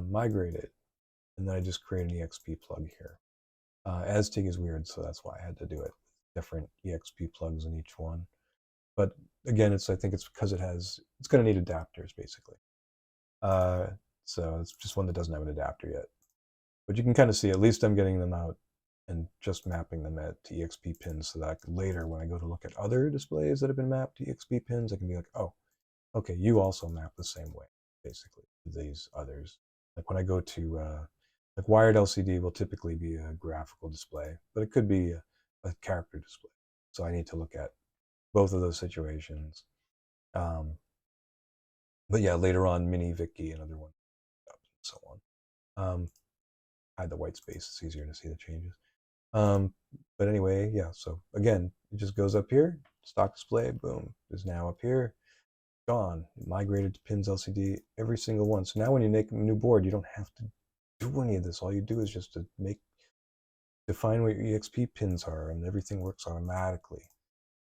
Migrate it. And then I just create an EXP plug here. Aztig is weird, so that's why I had to do it. Different EXP plugs in each one. But again, I think it's because it's going to need adapters basically. Uh, so it's just one that doesn't have an adapter yet. But you can kind of see, at least I'm getting them out and just mapping them to EXP pins so that later when I go to look at other displays that have been mapped to EXP pins, I can be like, oh, okay, you also map the same way, basically, to these others. Like when I go to, like wired LCD will typically be a graphical display, but it could be a character display. So I need to look at both of those situations. Um, but yeah, later on, Mini Vicky, another one, and so on. Hide the white space, it's easier to see the changes. Um, but anyway, yeah, so again, it just goes up here, stock display, boom, is now up here, gone, migrated to pins LCD, every single one. So now when you make a new board, you don't have to do any of this. All you do is just to define what your EXP pins are, and everything works automatically.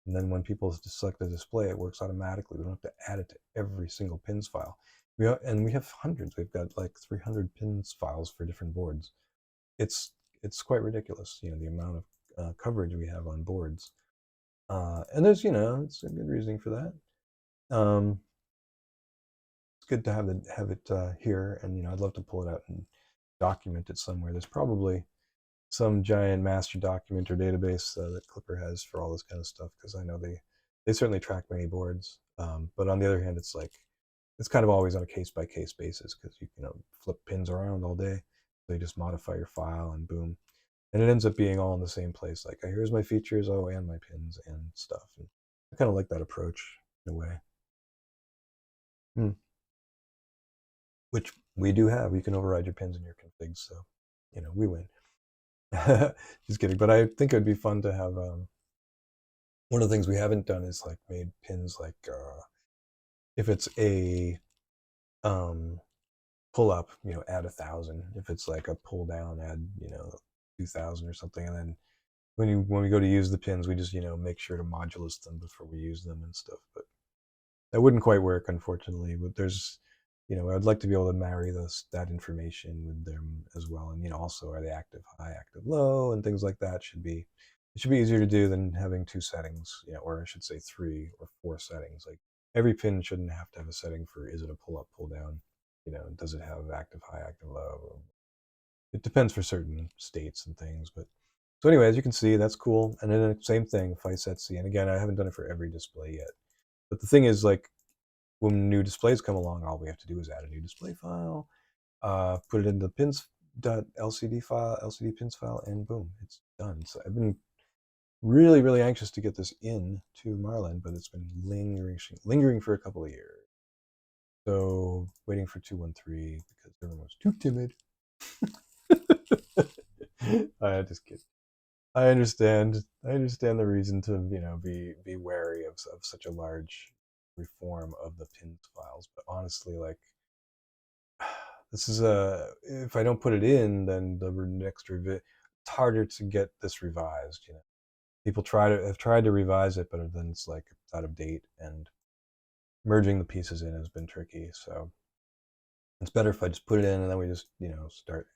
And then when people select the display, it works automatically. We don't have to add it to every single pins file. And we have hundreds. We've got like 300 pins files for different boards. It's quite ridiculous, the amount of coverage we have on boards. And there's, it's a good reasoning for that. It's good to have it here, and I'd love to pull it out and document it somewhere. There's probably some giant master document or database that Clipper has for all this kind of stuff, because I know they certainly track many boards. But on the other hand, it's kind of always on a case by case basis, because you flip pins around all day. So you just modify your file and boom, and it ends up being all in the same place. Like, oh, here's my features, oh, and my pins and stuff. And I kind of like that approach in a way. Which we do have. You can override your pins in your configs, so we win. Just kidding. But I think it would be fun to have. One of the things we haven't done is like made pins like if it's a pull up, add 1,000. If it's like a pull down, add 2,000 or something. And then when we go to use the pins, we just make sure to modulus them before we use them and stuff. But that wouldn't quite work, unfortunately. But there's I'd like to be able to marry that information with them as well. And also, are they active high, active low, and things like that it should be easier to do than having two settings, or I should say 3 or 4 settings. Like every pin shouldn't have to have a setting for, is it a pull up, pull down? Does it have active high, active low? It depends for certain states and things. But so anyway, as you can see, that's cool. And then the same thing, if I set C, and again, I haven't done it for every display yet. But the thing is, like, when new displays come along, all we have to do is add a new display file, put it in the pins.lcd file, LCD pins file, and boom, it's done. So I've been really, really anxious to get this in to Marlin, but it's been lingering for a couple of years. So waiting for 2.13 because everyone was too timid. I just kid. I understand. I understand the reason to be wary of such a large reform of the pins files. But honestly, like, this is a, if I don't put it in, then the next it's harder to get this revised. You know, people have tried to revise it, but then it's like it's out of date, and merging the pieces in has been tricky. So it's better if I just put it in and then we just, start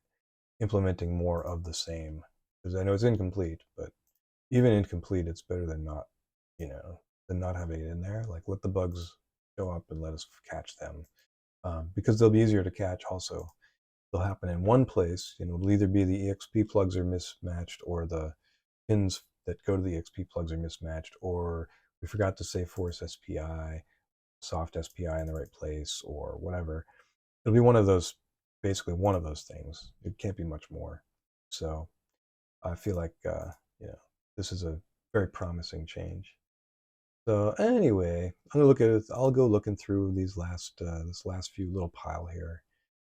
implementing more of the same. Because I know it's incomplete, but even incomplete, it's better than not, than not having it in there. Like, let the bugs show up and let us catch them, because they'll be easier to catch. Also, they'll happen in one place. It'll either be the EXP plugs are mismatched, or the pins that go to the EXP plugs are mismatched, or we forgot to say force SPI, soft SPI in the right place, or whatever. It'll be one of those, basically one of those things. It can't be much more. So I feel like, this is a very promising change. So anyway, I'm gonna look at it. I'll go looking through this last few little pile here,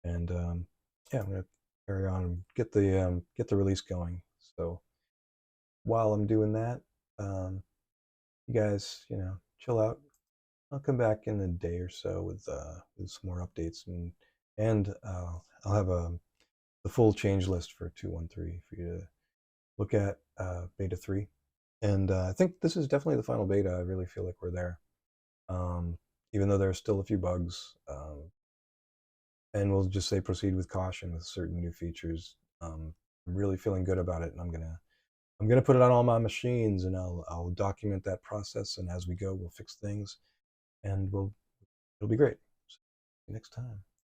and yeah, I'm gonna carry on and get the release going. So while I'm doing that, you guys, chill out. I'll come back in a day or so with some more updates, and I'll have the full change list for 2.13 for you to look at, beta 3. And I think this is definitely the final beta. I really feel like we're there, even though there are still a few bugs. And we'll just say proceed with caution with certain new features. I'm really feeling good about it, and I'm gonna put it on all my machines, and I'll document that process. And as we go, we'll fix things, and it'll be great. See you next time.